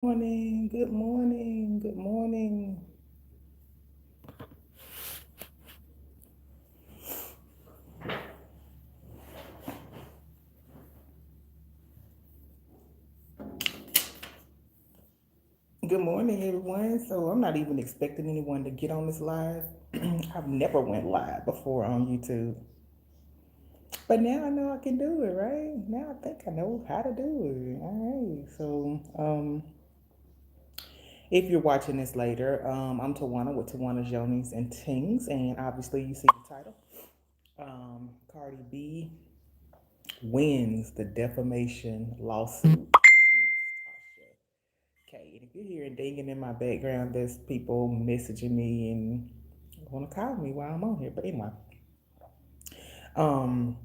Morning, good morning, good morning. Good morning, everyone. So I'm not even expecting anyone to get on this live. I've never went live before on YouTube, but now I know I can do it. Right now, I think I know how to do it. All right. If you're watching this later, I'm Tawana with Tawana's Yonis and Tings, and obviously you see the title. Cardi B wins the defamation lawsuit against TASHA. Okay, and if you're hearing dinging in my background, there's people messaging me and want to call me while I'm on here. But anyway, um,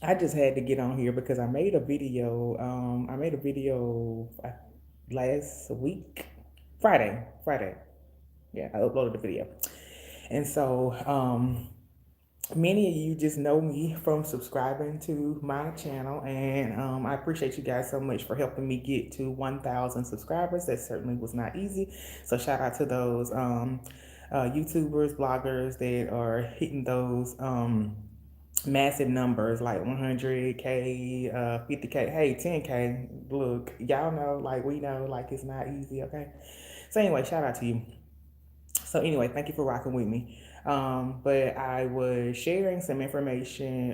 I just had to get on here because I made a video. I made a video last week, Friday. Yeah, I uploaded the video, and many of you just know me from subscribing to my channel, and I appreciate you guys so much for helping me get to 1,000 subscribers. That certainly was not easy. So shout out to those YouTubers, bloggers that are hitting those massive numbers like 100K, 50K, hey, 10K. Look, y'all know, like we know, like it's not easy. Okay. So anyway, shout out to you. So anyway, thank you for rocking with me. But I was sharing some information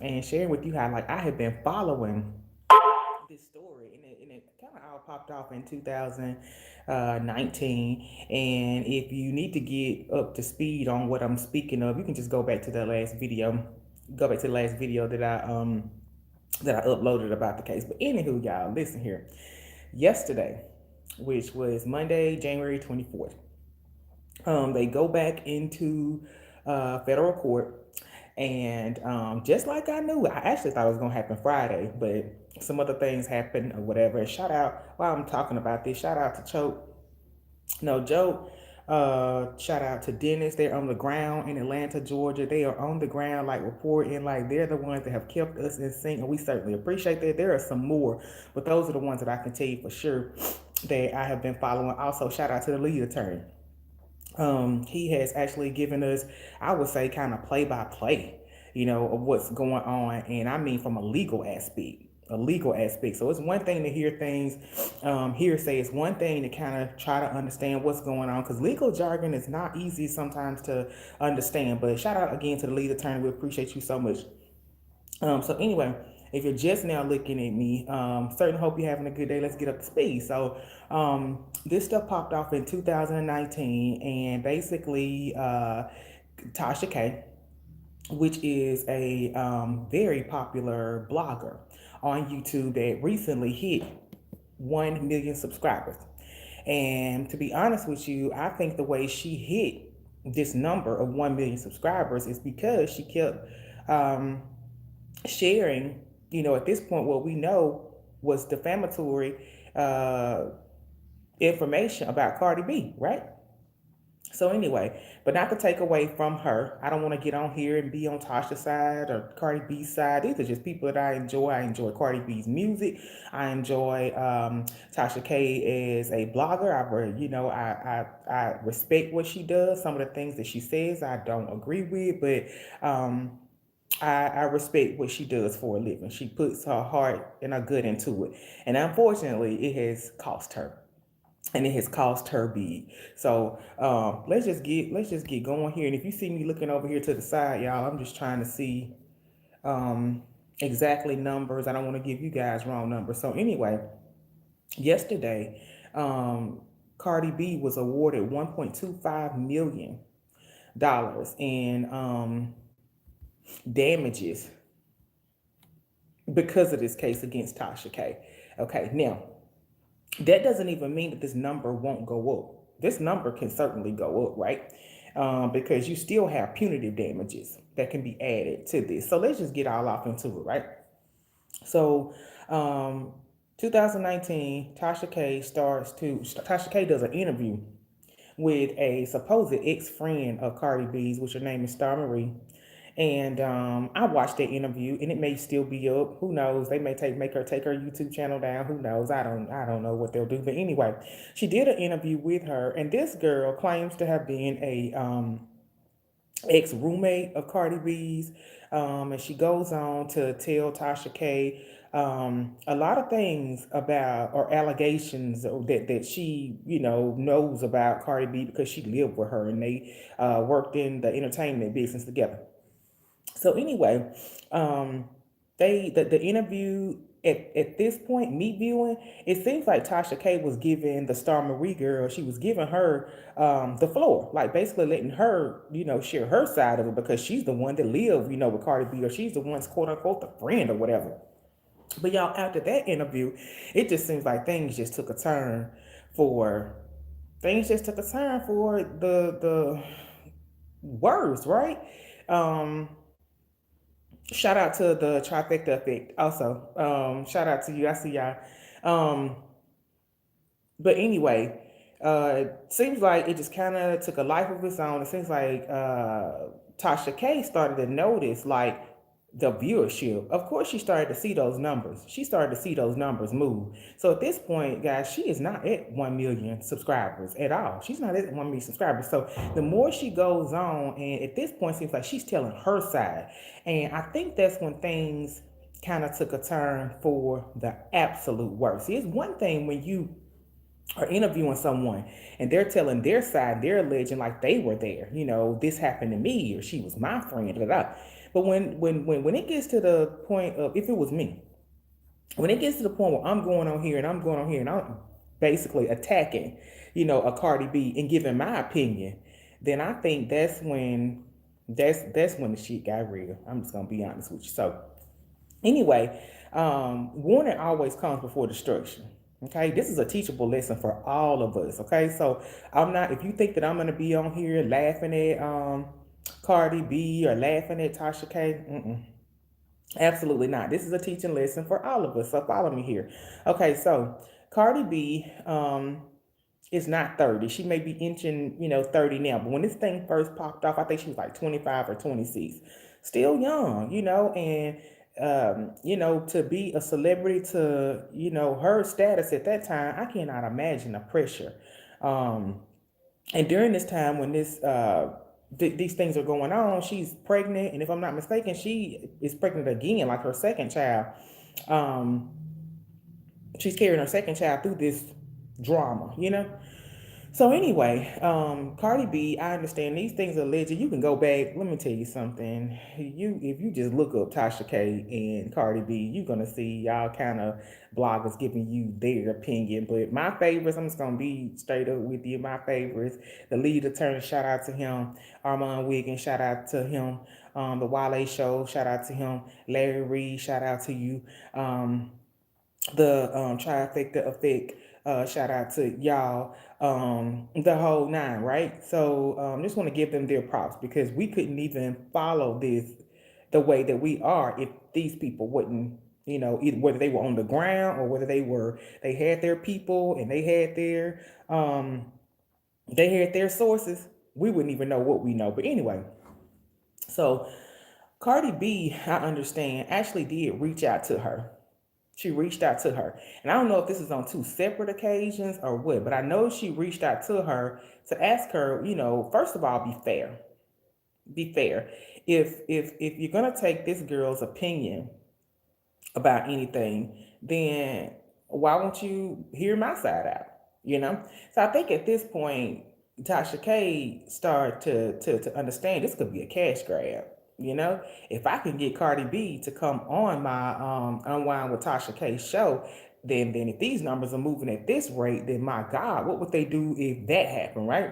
and sharing with you how like I have been following this story, and it kind of all popped off in 2019. And if you need to get up to speed on what I'm speaking of, you can just go back to the last video. Go back to the last video that I uploaded about the case. But anywho, y'all, listen here. Yesterday, which was Monday, January 24th. They go back into federal court, and just like I knew, I actually thought it was gonna happen Friday, but some other things happened or whatever. And shout out while I'm talking about this. Shout out to Choke, no joke. Shout out to Dennis. They're on the ground in Atlanta, Georgia. They are on the ground, like reporting, like they're the ones that have kept us in sync, and we certainly appreciate that. There are some more, but those are the ones that I can tell you for sure that I have been following. Also, shout out to the lead attorney. He has actually given us, I would say, kind of play by play, of what's going on. And I mean, from a legal aspect, a legal aspect. So it's one thing to hear things, hearsay. It's one thing to kind of try to understand what's going on, because legal jargon is not easy sometimes to understand. But shout out again to the lead attorney. We appreciate you so much. So anyway, if you're just now looking at me, certainly hope you're having a good day. Let's get up to speed. So this stuff popped off in 2019, and basically Tasha K, which is a very popular blogger on YouTube that recently hit 1 million subscribers. And to be honest with you, I think the way she hit this number of 1 million subscribers is because she kept um, sharing, at this point, what we know was defamatory uh, information about Cardi B, right? So anyway, but not to take away from her. I don't want to get on here and be on Tasha's side or Cardi B's side. These are just people that I enjoy. I enjoy Cardi B's music. I enjoy Tasha K as a blogger. I respect what she does. Some of the things that she says I don't agree with, but I respect what she does for a living. She puts her heart and her good into it, and unfortunately, it has cost her, and it has cost her big. So let's just get going here. And if you see me looking over here to the side, y'all, I'm just trying to see um, exactly numbers. I don't want to give you guys wrong numbers. So anyway, yesterday, Cardi B was awarded $1.25 million in damages because of this case against Tasha K. Okay, now that doesn't even mean that this number won't go up. This number can certainly go up, right? Because you still have punitive damages that can be added to this. So let's just get all off into it, right? So, 2019, Tasha K does an interview with a supposed ex friend of Cardi B's, which her name is Star Marie, And I watched that interview, and it may still be up. Who knows? They may make her take her YouTube channel down. Who knows? I don't know what they'll do. But anyway, she did an interview with her, and this girl claims to have been a ex roommate of Cardi B's, and she goes on to tell Tasha K a lot of things about, or allegations that she knows about Cardi B, because she lived with her and they worked in the entertainment business together. So anyway, the interview at this point, me viewing, it seems like Tasha K was giving the Star Marie girl, she was giving her the floor, like basically letting her, share her side of it, because she's the one that lived, with Cardi B, or she's the one's quote unquote the friend or whatever. But y'all, after that interview, it just seems like for things just took a turn for the worst, right? Um, Shout out to the trifecta effect. Also, shout out to you. I see y'all. Um, but anyway, seems like it just kind of took a life of its own. It seems like Tasha K started to notice like the viewership. Of course, she started to see those numbers. She started to see those numbers move. So at this point, guys, she is not at 1 million subscribers at all. She's not at 1 million subscribers. So the more she goes on, and at this point, it seems like she's telling her side. And I think that's when things kind of took a turn for the absolute worst. See, it's one thing when you are interviewing someone and they're telling their side, they're alleging like they were there. This happened to me, or she was my friend. Blah, blah. But when it gets to the point of, if it was me, when it gets to the point where I'm going on here and I'm going on here and I'm basically attacking, a Cardi B and giving my opinion, then I think that's when the shit got real. I'm just gonna be honest with you. So anyway, warning always comes before destruction. Okay, this is a teachable lesson for all of us. Okay, so I'm not. If you think that I'm gonna be on here laughing at Cardi B or laughing at Tasha K, absolutely not. This is a teaching lesson for all of us. So follow me here. Okay, so Cardi B is not 30. She may be inching, 30 now. But when this thing first popped off, I think she was like 25 or 26. Still young, and to be a celebrity, to, her status at that time, I cannot imagine the pressure. And during this time when these things are going on, she's pregnant, and if I'm not mistaken, she is pregnant again, like her second child. Um, she's carrying her second child through this drama. So anyway, Cardi B, I understand these things are legit. You can go back. Let me tell you something. If you just look up Tasha K and Cardi B, you're gonna see y'all kind of bloggers giving you their opinion. But my favorites, I'm just gonna be straight up with you. My favorites, the lead attorney, shout out to him. Armand Wiggins, shout out to him. The Wale Show, shout out to him. Larry Reed, shout out to you. The trifecta effect, shout out to y'all, the whole nine, right? So just want to give them their props, because we couldn't even follow this the way that we are if these people wouldn't, either whether they were on the ground or whether they had their people and they had their sources, we wouldn't even know what we know. But anyway, so Cardi B, I understand, actually did reach out to her. She reached out to her. And I don't know if this is on two separate occasions or what, but I know she reached out to her to ask her, first of all, be fair. Be fair. If you're gonna take this girl's opinion about anything, then why won't you hear my side out? So I think at this point, Tasha K started to understand this could be a cash grab. If I can get Cardi B to come on my Unwind with Tasha K show, then if these numbers are moving at this rate, then my God, what would they do if that happened, right?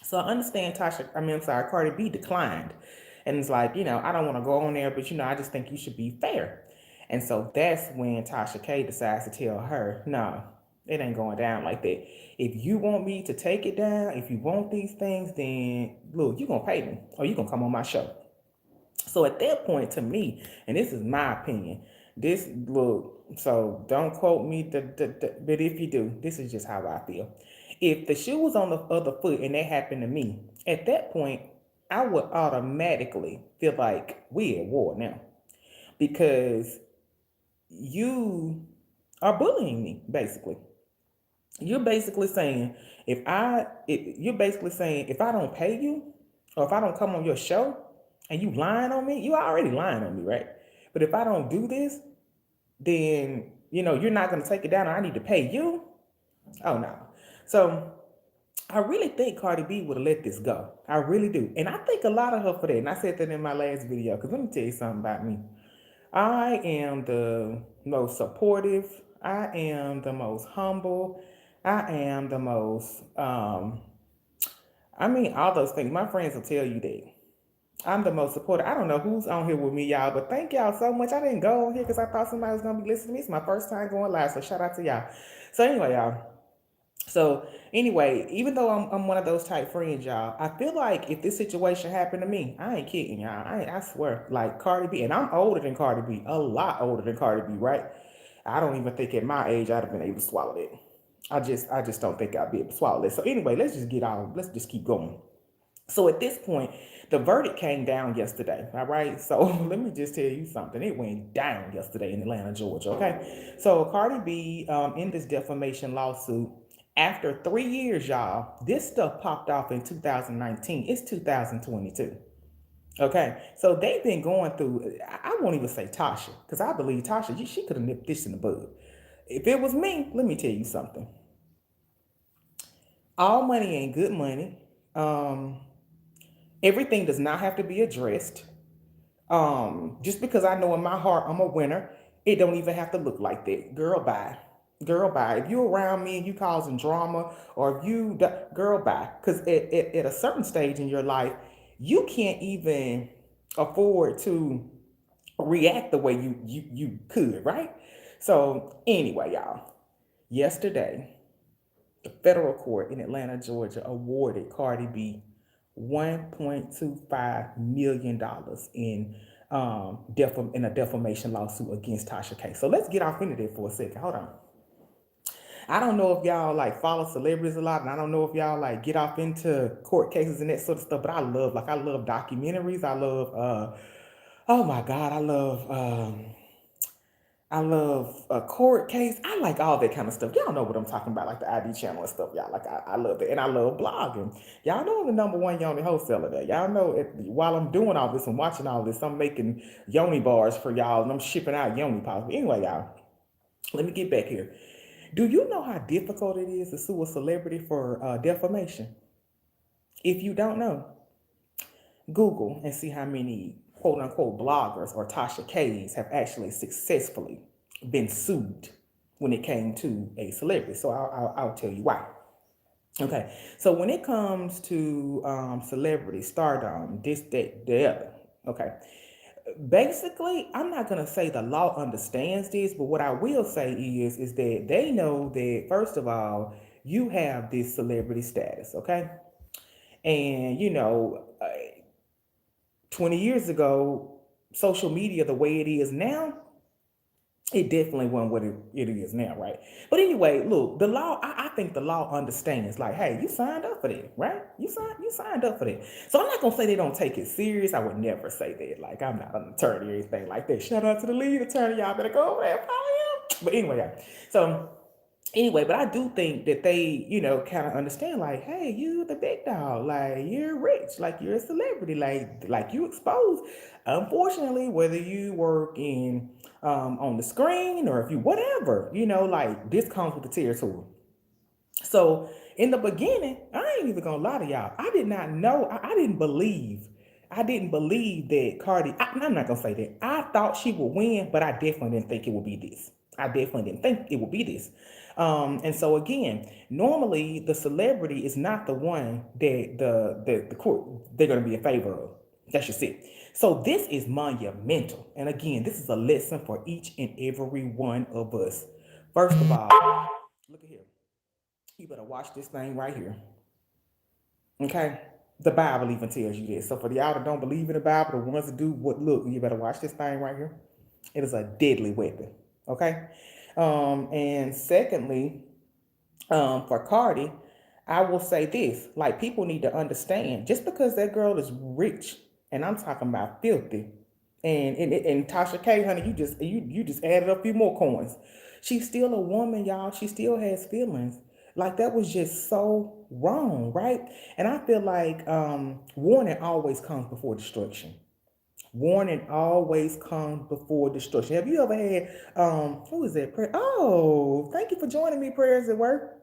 So I understand Cardi B declined. And it's like, I don't want to go on there, but I just think you should be fair. And so that's when Tasha K decides to tell her, no, it ain't going down like that. If you want me to take it down, if you want these things, then look, you're going to pay me or you're going to come on my show. So at that point, to me, and this is my opinion, so don't quote me, but if you do, this is just how I feel. If the shoe was on the other foot and that happened to me, at that point, I would automatically feel like we at war now because you are bullying me, basically. You're basically saying you're basically saying if I don't pay you or if I don't come on your show and you lying on me, you already lying on me, right? But if I don't do this, then you're not gonna take it down and I need to pay you. Oh no. So I really think Cardi B would have let this go. I really do. And I think a lot of her for that. And I said that in my last video. Because let me tell you something about me. I am the most supportive. I am the most humble. I am the most, all those things. My friends will tell you that. I'm the most supportive. I don't know who's on here with me, y'all, but thank y'all so much. I didn't go on here because I thought somebody was going to be listening to me. It's my first time going live, so shout out to y'all. So anyway, y'all. So anyway, even though I'm one of those type friends, y'all, I feel like if this situation happened to me, I ain't kidding y'all. I swear, like Cardi B, and I'm older than Cardi B, a lot older than Cardi B, right? I don't even think at my age I'd have been able to swallow that. I just don't think I'd be able to swallow that. So anyway, let's just keep going. So at this point, the verdict came down yesterday. All right. So let me just tell you something. It went down yesterday in Atlanta, Georgia. Okay. So Cardi B, in this defamation lawsuit, after 3 years, y'all, this stuff popped off in 2019. It's 2022. Okay. So they've been going through, I won't even say Tasha, because I believe Tasha, she could have nipped this in the bud. If it was me, let me tell you something. All money ain't good money. Um, Everything does not have to be addressed. Just because I know in my heart I'm a winner, it don't even have to look like that. Girl, bye. Girl, bye. If you around me and you causing drama, or if you, girl, bye. Because at a certain stage in your life, you can't even afford to react the way you could, right? So anyway, y'all, yesterday the federal court in Atlanta, Georgia, awarded Cardi B $1.25 million in a defamation lawsuit against Tasha K. So let's get off into that for a second. Hold on. I don't know if y'all like follow celebrities a lot, and I don't know if y'all like get off into court cases and that sort of stuff. But I love documentaries. I love oh my God, I love a court case. I like all that kind of stuff. Y'all know what I'm talking about, like the ID channel and stuff. Y'all like I love that, and I love blogging. Y'all know I'm the number one Yoni wholesaler there. Y'all know while I'm doing all this and watching all this, I'm making Yoni bars for y'all, and I'm shipping out Yoni pods. But anyway, y'all, let me get back here. Do you know how difficult it is to sue a celebrity for defamation? If you don't know, Google and see how many quote unquote bloggers or Tasha K's have actually successfully been sued when it came to a celebrity. So I'll tell you why. Okay, so when it comes to celebrity stardom, this, that, the other, okay, basically, I'm not gonna say the law understands this, but what I will say is that they know that first of all, you have this celebrity status, okay, and 20 years ago, social media the way it is now, it definitely wasn't what it is now, right? But anyway, look, the law, I think the law understands, like, hey, you signed up for that, right? You signed up for that. So I'm not gonna say they don't take it serious. I would never say that. Like, I'm not an attorney or anything like that. Shout out to the lead attorney. Y'all better go over there. Follow him. But anyway, yeah. So anyway, but I do think that they, kind of understand, like, hey, you the big dog, like you're rich, like you're a celebrity, like you exposed. Unfortunately, whether you work in on the screen or if you whatever, like this comes with the territory. So in the beginning, I ain't even gonna lie to y'all. I did not know. I didn't believe. I didn't believe that Cardi. I'm not gonna say that. I thought she would win, but I definitely didn't think it would be this. I definitely didn't think it would be this. And so again, normally the celebrity is not the one that the court they're gonna be in favor of. That's just it. So this is monumental. And again, this is a lesson for each and every one of us. First of all, look at here. You better watch this thing right here. Okay? The Bible even tells you this. So for the y'all that don't believe in the Bible, the ones that do, look, you better watch this thing right here. It is a deadly weapon. Okay? And secondly, for Cardi, I will say this, like people need to understand, just because that girl is rich, and I'm talking about filthy, and Tasha K, honey, you just added a few more coins. She's still a woman, y'all. She still has feelings. Like that was just so wrong, right? And I feel like warning always comes before destruction. Warning always comes before destruction. Have you ever had who is that? Oh, thank you for joining me, prayers at work.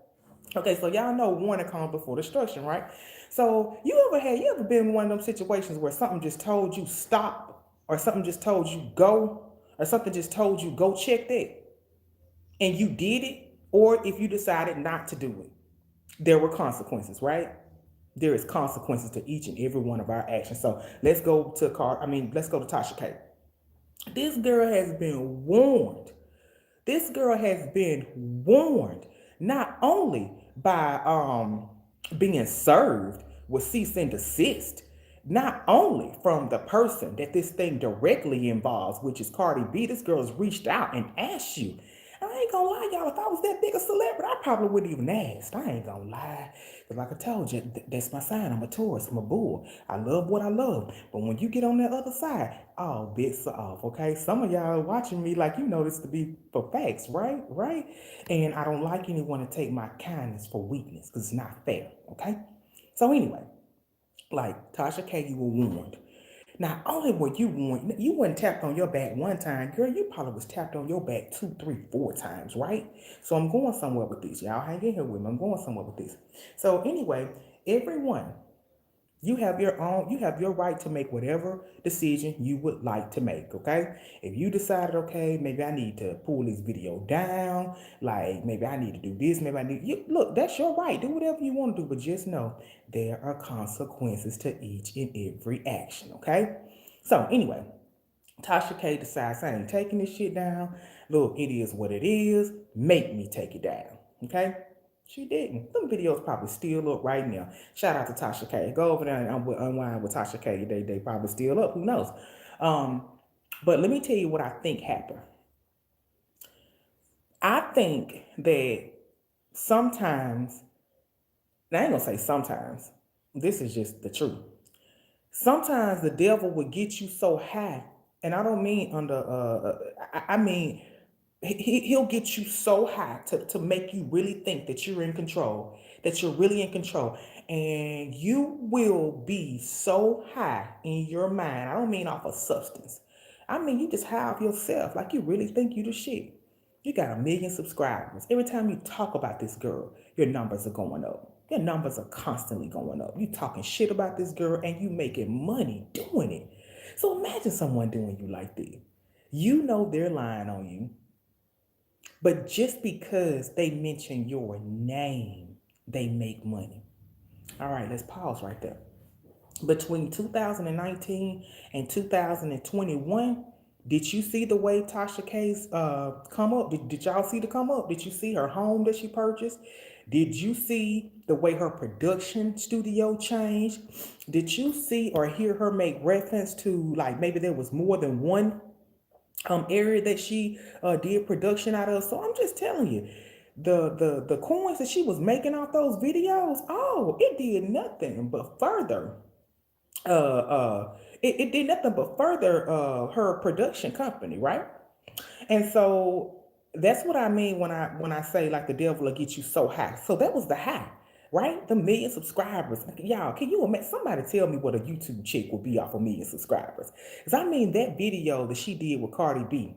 Okay, so y'all know warning comes before destruction, right? So you ever been in one of them situations where something just told you stop, or something just told you go, or something just told you go check that, and you did it, or if you decided not to do it, there were consequences, right? There is consequences to each and every one of our actions. So let's go to Tasha K. This girl has been warned. This girl has been warned not only by being served with cease and desist, not only from the person that this thing directly involves, which is Cardi B. This girl has reached out and asked you. I ain't gonna lie, y'all. If I was that big a celebrity, I probably wouldn't even ask. I ain't gonna lie. Because, like I told you, that's my sign. I'm a Taurus. I'm a bull. I love what I love. But when you get on that other side, all bets are off, okay? Some of y'all watching me like you know this to be for facts, right? Right? And I don't like anyone to take my kindness for weakness because it's not fair, okay? So, anyway, like Tasha K, you were warned. Not only were you warned, you weren't tapped on your back one time, girl, you probably was tapped on your back two, three, four times, right? So I'm going somewhere with this. Y'all hang in here with me. I'm going somewhere with this. So anyway, everyone, you have your right to make whatever decision you would like to make, okay? If you decided, okay, maybe I need to pull this video down, like maybe I need to do this, maybe I need you look, that's your right. Do whatever you want to do, but just know there are consequences to each and every action, okay? So anyway, Tasha K decides I ain't taking this shit down. Look, it is what it is. Make me take it down. Okay? She didn't. Them videos probably still up right now. Shout out to Tasha K. Go over there and unwind with Tasha K. They probably still up. Who knows? Um, but let me tell you what I think happened. I think that sometimes, now I ain't gonna say sometimes, this is just the truth. Sometimes the devil will get you so high, and I don't mean under I mean he'll get you so high to make you really think that you're in control, that you're really in control, and you will be so high in your mind. I don't mean off of substance. I mean you just high off yourself, like you really think you the shit. You got 1 million subscribers. Every time you talk about this girl, your numbers are going up. Your numbers are constantly going up. You talking shit about this girl and you making money doing it. So imagine someone doing you like this. You know they're lying on you, but just because they mention your name, they make money. All right, let's pause right there. Between 2019 and 2021, did you see the way Tasha K's come up? Did y'all see the come up? Did you see her home that she purchased? Did you see the way her production studio changed? Did you see or hear her make reference to like maybe there was more than one area that she did production out of? So I'm just telling you, the coins that she was making off those videos, oh, it did nothing but further it did nothing but further her production company, right? And so that's what I mean when I say like the devil will get you so high. So that was the high, right? The 1 million subscribers. Like, y'all, can you imagine? Somebody tell me what a YouTube chick would be off 1 million subscribers? Because I mean that video that she did with Cardi B,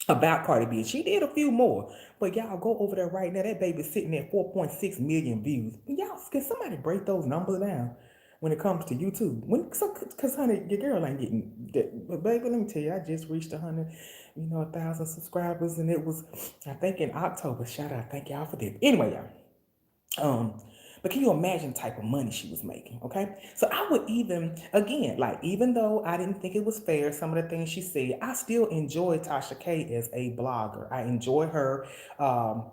about Cardi B. She did a few more, but y'all go over there right now. That baby's sitting at 4.6 million views. Y'all, can somebody break those numbers down when it comes to YouTube? Cause honey, your girl ain't getting that. But baby, let me tell you, I just reached 1,000 subscribers, and it was, I think, in October. Shout out, thank y'all for that. Anyway, y'all. But can you imagine the type of money she was making? Okay. So I would even, again, like, even though I didn't think it was fair, some of the things she said, I still enjoy Tasha K as a blogger. I enjoy her,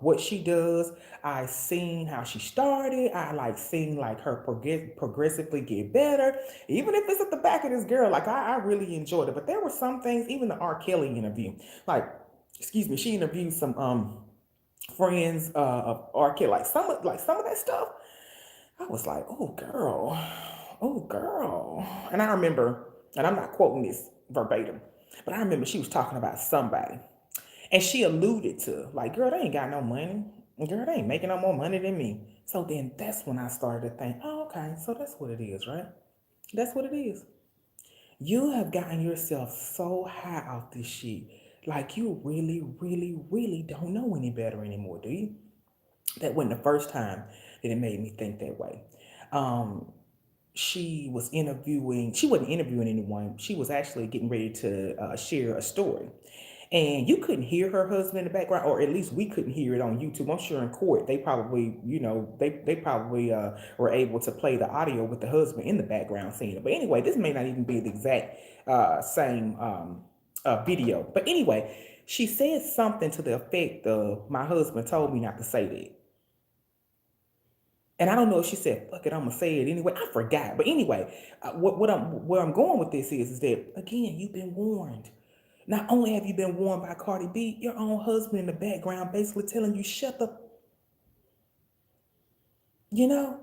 what she does. I seen how she started. I like seeing like her progressively get better. Even if it's at the back of this girl, like I really enjoyed it. But there were some things, even the R. Kelly interview, like, excuse me, she interviewed some friends of R. Kelly, like some of that stuff. I was like, oh girl. And I remember, and I'm not quoting this verbatim, but I remember she was talking about somebody. And she alluded to, like, girl, they ain't got no money. Girl, they ain't making no more money than me. So then that's when I started to think, oh, okay, so that's what it is, right? That's what it is. You have gotten yourself so high off this shit. Like you really, really, really don't know any better anymore, do you? That wasn't the first time that it made me think that way. Um, she wasn't interviewing anyone. She was actually getting ready to share a story. And you couldn't hear her husband in the background, or at least we couldn't hear it on YouTube. I'm sure in court they probably, they probably were able to play the audio with the husband in the background saying it. But anyway, this may not even be the exact same video. But anyway, she said something to the effect of, "My husband told me not to say that." And I don't know if she said, "Fuck it, I'm gonna say it anyway." I forgot. But anyway, where I'm going with this is that again, you've been warned. Not only have you been warned by Cardi B, your own husband in the background basically telling you, shut the, you know?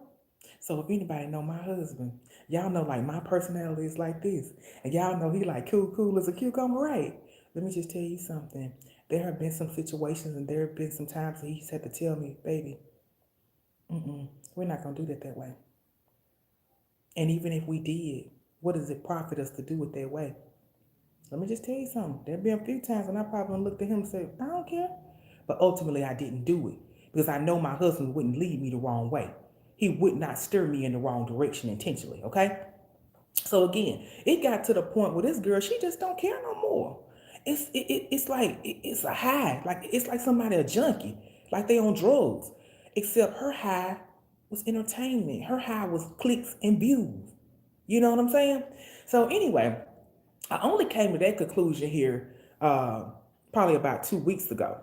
So if anybody know my husband, y'all know like my personality is like this. And y'all know he like cool as a cucumber, right? Let me just tell you something. There have been some situations and there have been some times that he's had to tell me, baby, we're not gonna do that way. And even if we did, what does it profit us to do it that way? Let me just tell you something. There've been a few times when I probably looked at him and said, I don't care. But ultimately, I didn't do it because I know my husband wouldn't lead me the wrong way. He would not steer me in the wrong direction intentionally, okay? So again, it got to the point where this girl, she just don't care no more. It's like it's a high, like it's like somebody a junkie, like they on drugs. Except her high was entertainment. Her high was clicks and views. You know what I'm saying? So anyway, I only came to that conclusion here probably about 2 weeks ago.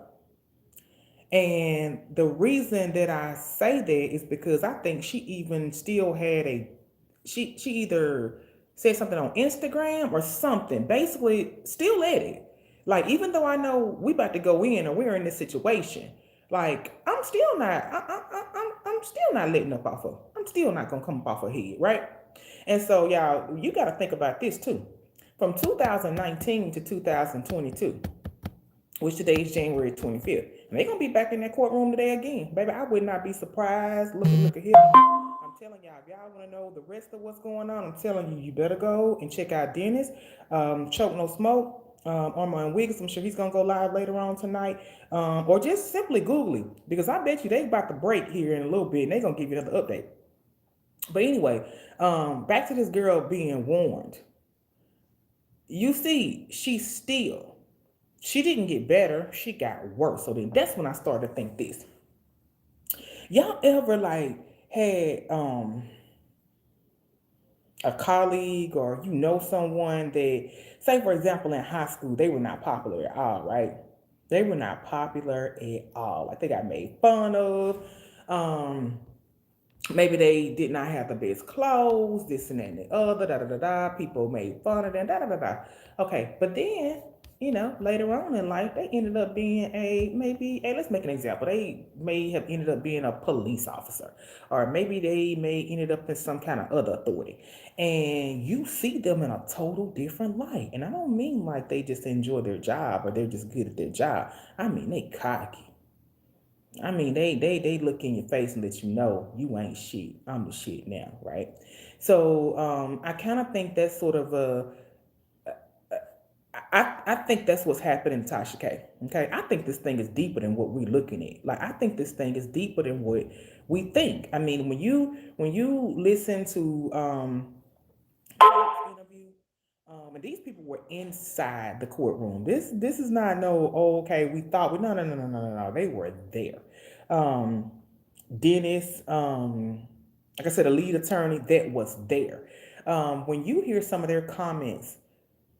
And the reason that I say that is because I think she even still had she either said something on Instagram or something, basically still at it. Like even though I know we about to go in or we're in this situation, like I'm still not I'm still not letting up off her. I'm still not gonna come up off her head, right? And so y'all, you got to think about this too. From 2019 to 2022, which today is January 25th. And they're going to be back in that courtroom today again. Baby, I would not be surprised. Look at here. I'm telling y'all, if y'all want to know the rest of what's going on, I'm telling you, you better go and check out Dennis, Choke No Smoke, Armor and Wiggins. I'm sure he's going to go live later on tonight. Or just simply Google him, because I bet you they about to break here in a little bit and they're going to give you another update. But anyway, back to this girl being warned. You see, she didn't get better, she got worse. So then that's when I started to think this. Y'all ever like had a colleague or someone that, say for example in high school, they were not popular at all, right? They were not popular at all. Like they got made fun of. Maybe they did not have the best clothes, this and that and the other, da da da da. People made fun of them, da da da da. Okay, but then, later on in life, they ended up being let's make an example. They may have ended up being a police officer, or maybe they may ended up in some kind of other authority. And you see them in a total different light. And I don't mean like they just enjoy their job or they're just good at their job. I mean, they cocky. I mean, they look in your face and let you know you ain't shit. I'm the shit now, right? So I kind of think that's sort of I think that's what's happening to Tasha K. Okay, I think this thing is deeper than what we're looking at. Like I think this thing is deeper than what we think. I mean, when you listen to interview, and these people were inside the courtroom. This is not no, oh, okay, we thought we no. They were there. Um, Dennis, like I said, a lead attorney that was there. When you hear some of their comments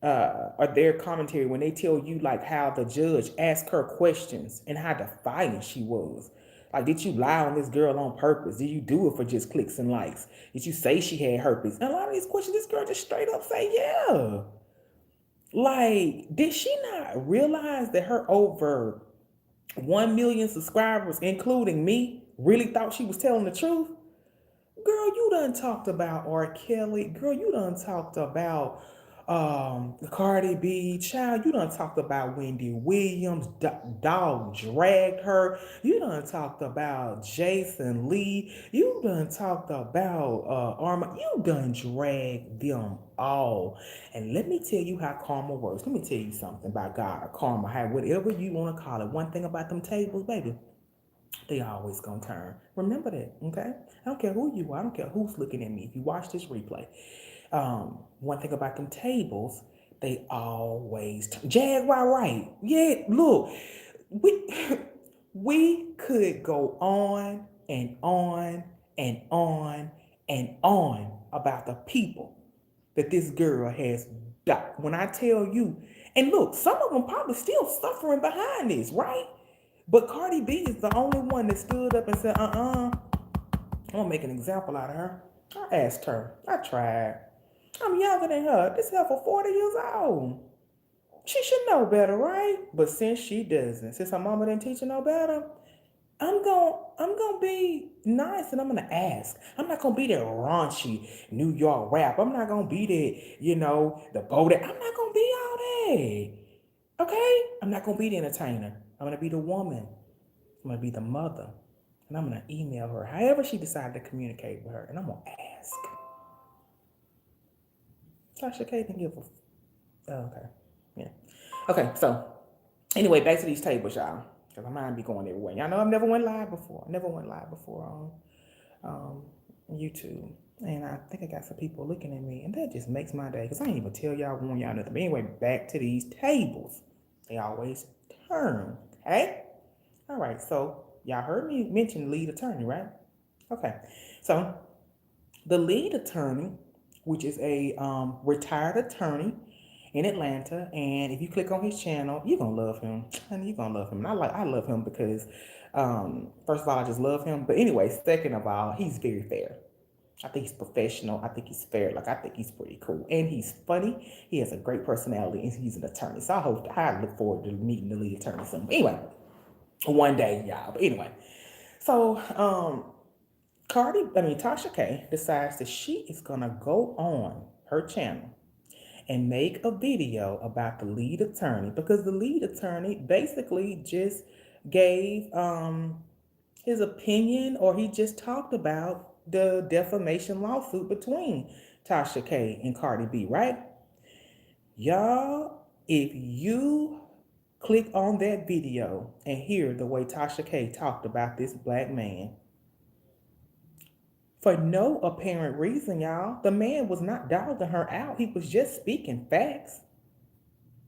or their commentary, when they tell you like how the judge asked her questions and how defiant she was. Like, did you lie on this girl on purpose? Did you do it for just clicks and likes? Did you say she had herpes? And a lot of these questions, this girl just straight up say, yeah. Like, did she not realize that her over 1 million subscribers, including me, really thought she was telling the truth? Girl, you done talked about R. Kelly. Girl, you done talked about Cardi B. Child, you done talked about Wendy Williams. Dog dragged her. You done talked about Jason Lee. You done talked about Arma. You done dragged them all. And let me tell you how karma works. Let me tell you something about God or karma, how whatever you want to call it. One thing about them tables, baby, they always gonna turn. Remember that, okay? I don't care who you are. I don't care who's looking at me. If you watch this replay, one thing about them tables, they always turn. Jaguar, right? Yeah. Look, we we could go on and on and on and on about the people that this girl has died. When I tell you, and look, some of them probably still suffering behind this, right? But Cardi B is the only one that stood up and said, I'm gonna make an example out of her. I asked her. I tried. I'm younger than her. This girl for 40 years old. She should know better, right? But since she doesn't, since her mama didn't teach her no better, I'm gonna be nice and I'm gonna ask. I'm not gonna be that raunchy New York rap. I'm not gonna be that, the bold. I'm not gonna be all that. Okay? I'm not gonna be the entertainer. I'm gonna be the woman. I'm gonna be the mother. And I'm gonna email her. However she decided to communicate with her. And I'm gonna ask. Tasha K can give a okay. Yeah. Okay, so anyway, back to these tables, y'all. Because I might be going everywhere. Y'all know I've never went live before. I never went live before on YouTube. And I think I got some people looking at me. And that just makes my day. Because I ain't even tell y'all, warn y'all nothing. But anyway, back to these tables. They always turn. Okay? All right, so y'all heard me mention lead attorney, right? Okay, so the lead attorney, which is a retired attorney in Atlanta, and if you click on his channel, you're gonna love him, and you're gonna love him. And I love him because, first of all, I just love him. But anyway, second of all, he's very fair. I think he's professional. I think he's fair. Like I think he's pretty cool, and he's funny. He has a great personality, and he's an attorney. So I look forward to meeting the lead attorney soon. Anyway, one day, y'all. But anyway, so Tasha K decides that she is gonna go on her channel and make a video about the lead attorney because the lead attorney basically just gave his opinion, or he just talked about the defamation lawsuit between Tasha K and Cardi B, right? Y'all, if you click on that video and hear the way Tasha K talked about this black man, for no apparent reason, y'all, the man was not dogging her out. He was just speaking facts.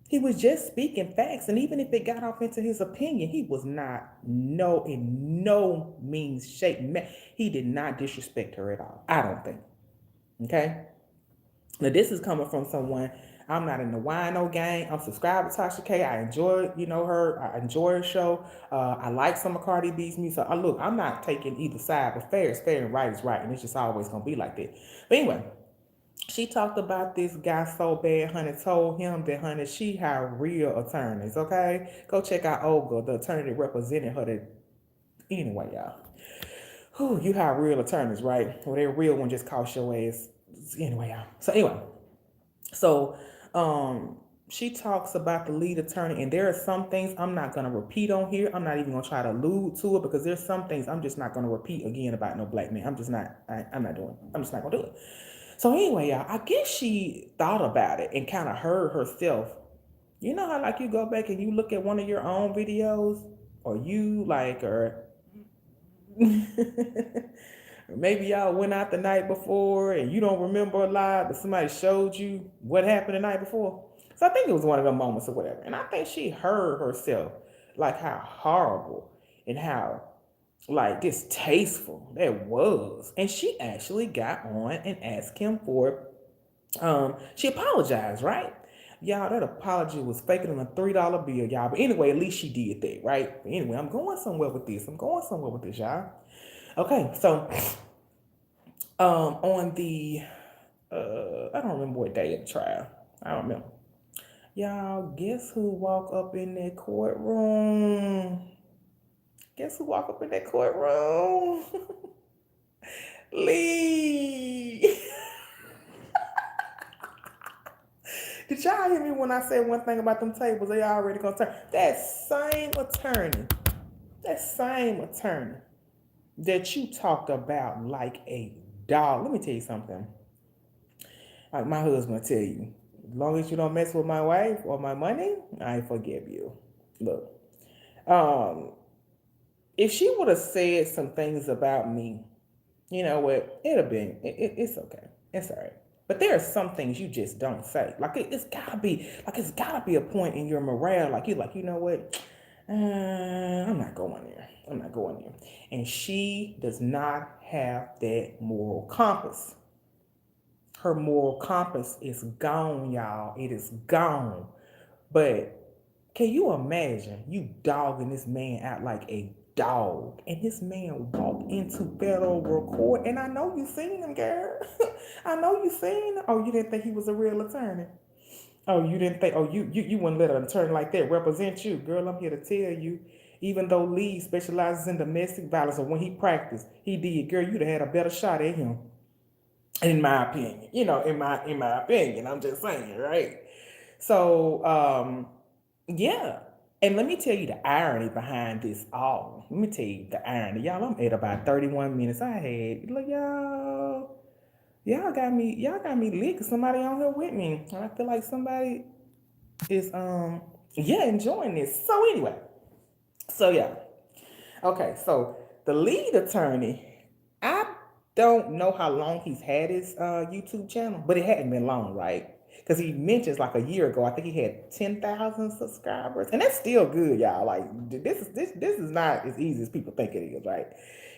He was just speaking facts. And even if it got off into his opinion, he was not, in no means, shape, he did not disrespect her at all. I don't think. Okay? Now, this is coming from someone. I'm not in the wino gang. I'm subscribed to Tasha K. I enjoy, her. I enjoy her show. I like some of Cardi B's music. Look, I'm not taking either side, but fair is fair and right is right, and it's just always gonna be like that. But anyway, she talked about this guy so bad, honey, told him that, honey, she hired real attorneys, okay? Go check out Olga, the attorney that represented her. Anyway, y'all. Whew, you hire real attorneys, right? Well, they're real one just cost your ass. Anyway, y'all. So she talks about the lead attorney, and there are some things I'm not going to repeat on here. I'm not even going to try to allude to it because there's some things I'm just not going to repeat again about no black man. I'm just not doing it. I'm just not going to do it. So anyway, y'all, I guess she thought about it and kind of heard herself. You know how like you go back and you look at one of your own videos, or you like, or maybe y'all went out the night before and you don't remember a lot, but somebody showed you what happened the night before. So I think it was one of them moments or whatever. And I think she heard herself, like how horrible and how like distasteful that was. And she actually got on and asked him for she apologized, right? Y'all, that apology was faker than a $3 bill, y'all. But anyway, at least she did that, right? But anyway, I'm going somewhere with this. Y'all. Okay, so on the I don't remember what day of the trial. I don't remember. Y'all, guess who walked up in that courtroom? Guess who walked up in that courtroom? Lee. when I said one thing about them tables, they already gonna turn. That same attorney that you talked about like a dog. Let me tell you something. Like my husband will tell you, as long as you don't mess with my wife or my money, I forgive you. Look, um, if she would have said some things about me, you know what? It'd have been. It's okay. It's all right. But there are some things you just don't say. Like it's gotta be a point in your morale. Like you know what? I'm not going there. I'm not going there. And she does not have that moral compass. Her moral compass is gone, y'all. It is gone. But can you imagine you dogging this man out like a dog, and this man walked into federal court, and I know you seen him, girl. I know you seen him. Oh, you didn't think he was a real attorney? Oh, you didn't think? Oh, you wouldn't let an attorney like that represent you, girl. I'm here to tell you. Even though Lee specializes in domestic violence, or when he practiced, he did. Girl, you'd have had a better shot at him, in my opinion. In my opinion, I'm just saying, right? So, yeah. And let me tell you the irony behind this all. Let me tell you the irony. Y'all, I'm at about 31 minutes. Look, y'all got me lit, cause somebody on here with me. And I feel like somebody is enjoying this. So anyway, yeah. Okay, so the lead attorney, I don't know how long he's had his YouTube channel, but it hadn't been long, right? Because he mentions like a year ago, I think he had 10,000 subscribers, and that's still good, y'all. Like this is not as easy as people think it is, right?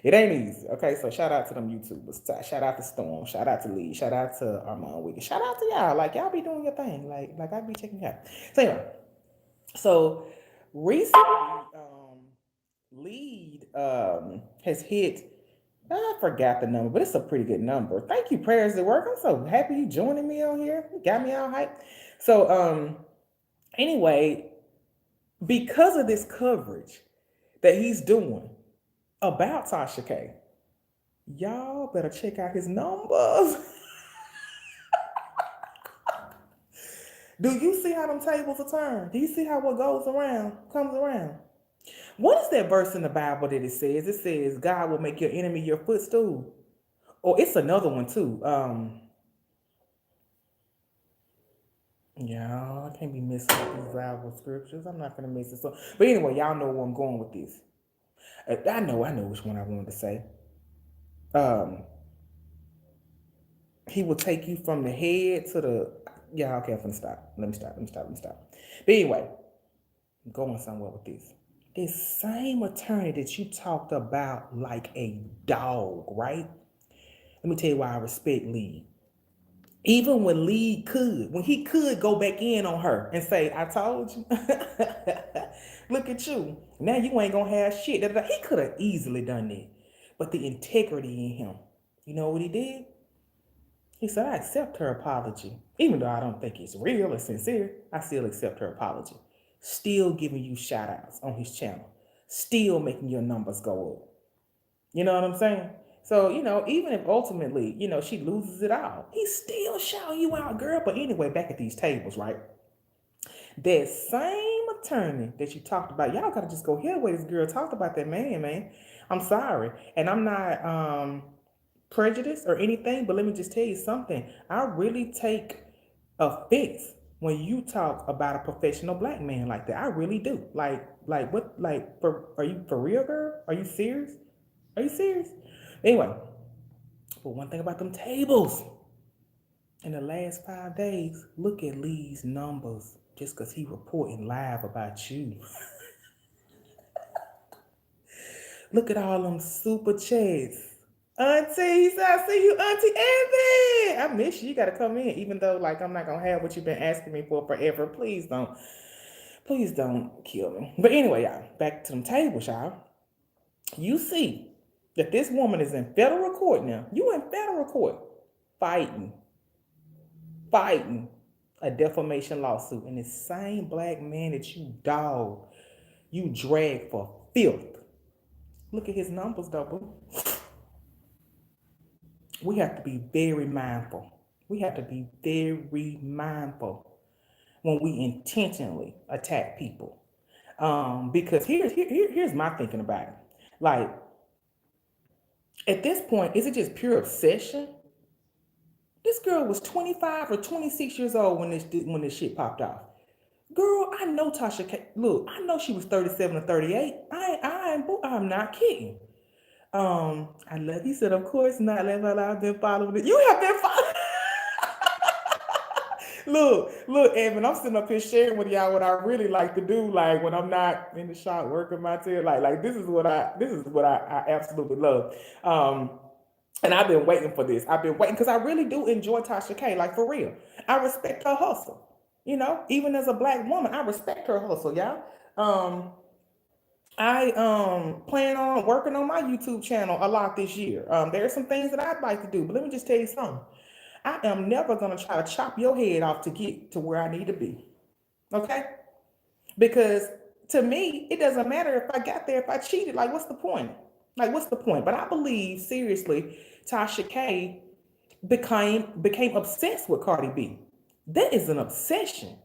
It ain't easy. Okay, so shout out to them YouTubers. Shout out to Storm. Shout out to Lee. Shout out to Armand Wiggins. Shout out to y'all. Like y'all be doing your thing. Like I be checking you out. So anyway, so recently, lead has hit. I forgot the number, but it's a pretty good number. Thank you, prayers at work. I'm so happy you joining me on here. You got me all hyped. So anyway, because of this coverage that he's doing about Tasha K, y'all better check out his numbers. Do you see how them tables are turned? Do you see how what goes around comes around? What is that verse in the Bible that it says? It says God will make your enemy your footstool. Or it's another one too. Yeah, I can't be missing these Bible scriptures. I'm not gonna miss it. So, but anyway, y'all know where I'm going with this. I know which one I wanted to say. Um, he will take you from the head to the. Yeah, okay, I'm gonna stop. Let me stop. But anyway, I'm going somewhere with this. This same attorney that you talked about like a dog, right? Let me tell you why I respect Lee. Even when he could go back in on her and say, I told you. Look at you. Now you ain't gonna have shit. He could have easily done that. But the integrity in him, you know what he did? He said, I accept her apology. Even though I don't think it's real or sincere, I still accept her apology. Still giving you shout outs on his channel. Still making your numbers go up. You know what I'm saying? So, even if ultimately, she loses it all, he still shout you out, girl. But anyway, back at these tables, right? That same attorney that you talked about, y'all gotta just go hear what this girl talked about that man. I'm sorry. And I'm not prejudiced or anything, but let me just tell you something. I really take offense when you talk about a professional black man like that. I really do. Are you for real, girl? Are you serious? Are you serious? Anyway, but one thing about them tables, in the last 5 days, look at Lee's numbers just because he reporting live about you. Look at all them super chats. Auntie, I see you, Auntie Evan. I miss you. You got to come in, even though, I'm not going to have what you've been asking me for forever. Please don't kill me. But anyway, y'all, back to them tables, y'all. You see that this woman is in federal court now. You in federal court fighting a defamation lawsuit. And the same black man that you drag for filth. Look at his numbers, though. We have to be very mindful. when we intentionally attack people. Because here's my thinking about it. Like, at this point, is it just pure obsession? This girl was 25 or 26 years old when this shit popped off. Girl, I know Tasha K. Look, I know she was 37 or 38. I'm not kidding. I love you. Said, of course not. I've been following it. You have been following. Look, Evan, I'm sitting up here sharing with y'all what I really like to do, like when I'm not in the shop working my tail. Like this is what I absolutely love. And I've been waiting for this. I've been waiting because I really do enjoy Tasha K. Like for real. I respect her hustle. You know, even as a black woman, I respect her hustle, y'all. Um, I plan on working on my YouTube channel a lot this year. There are some things that I'd like to do, but let me just tell you something. I am never gonna try to chop your head off to get to where I need to be. Okay? Because to me, it doesn't matter if I got there, if I cheated. Like, what's the point? Like, what's the point? But I believe seriously, Tasha K became obsessed with Cardi B. That is an obsession.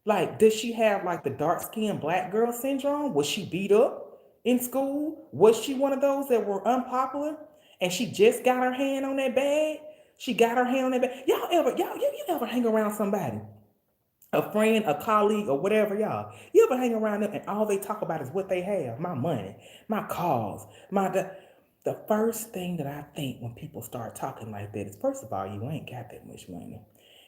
Like, does she have like the dark skinned black girl syndrome? Was she beat up in school? Was she one of those that were unpopular and she just got her hand on that bag? She got her hand on that bag. You ever hang around somebody, a friend, a colleague, or whatever, y'all? You ever hang around them and all they talk about is what they have? My money, my cars, the first thing that I think when people start talking like that is, first of all, you ain't got that much money.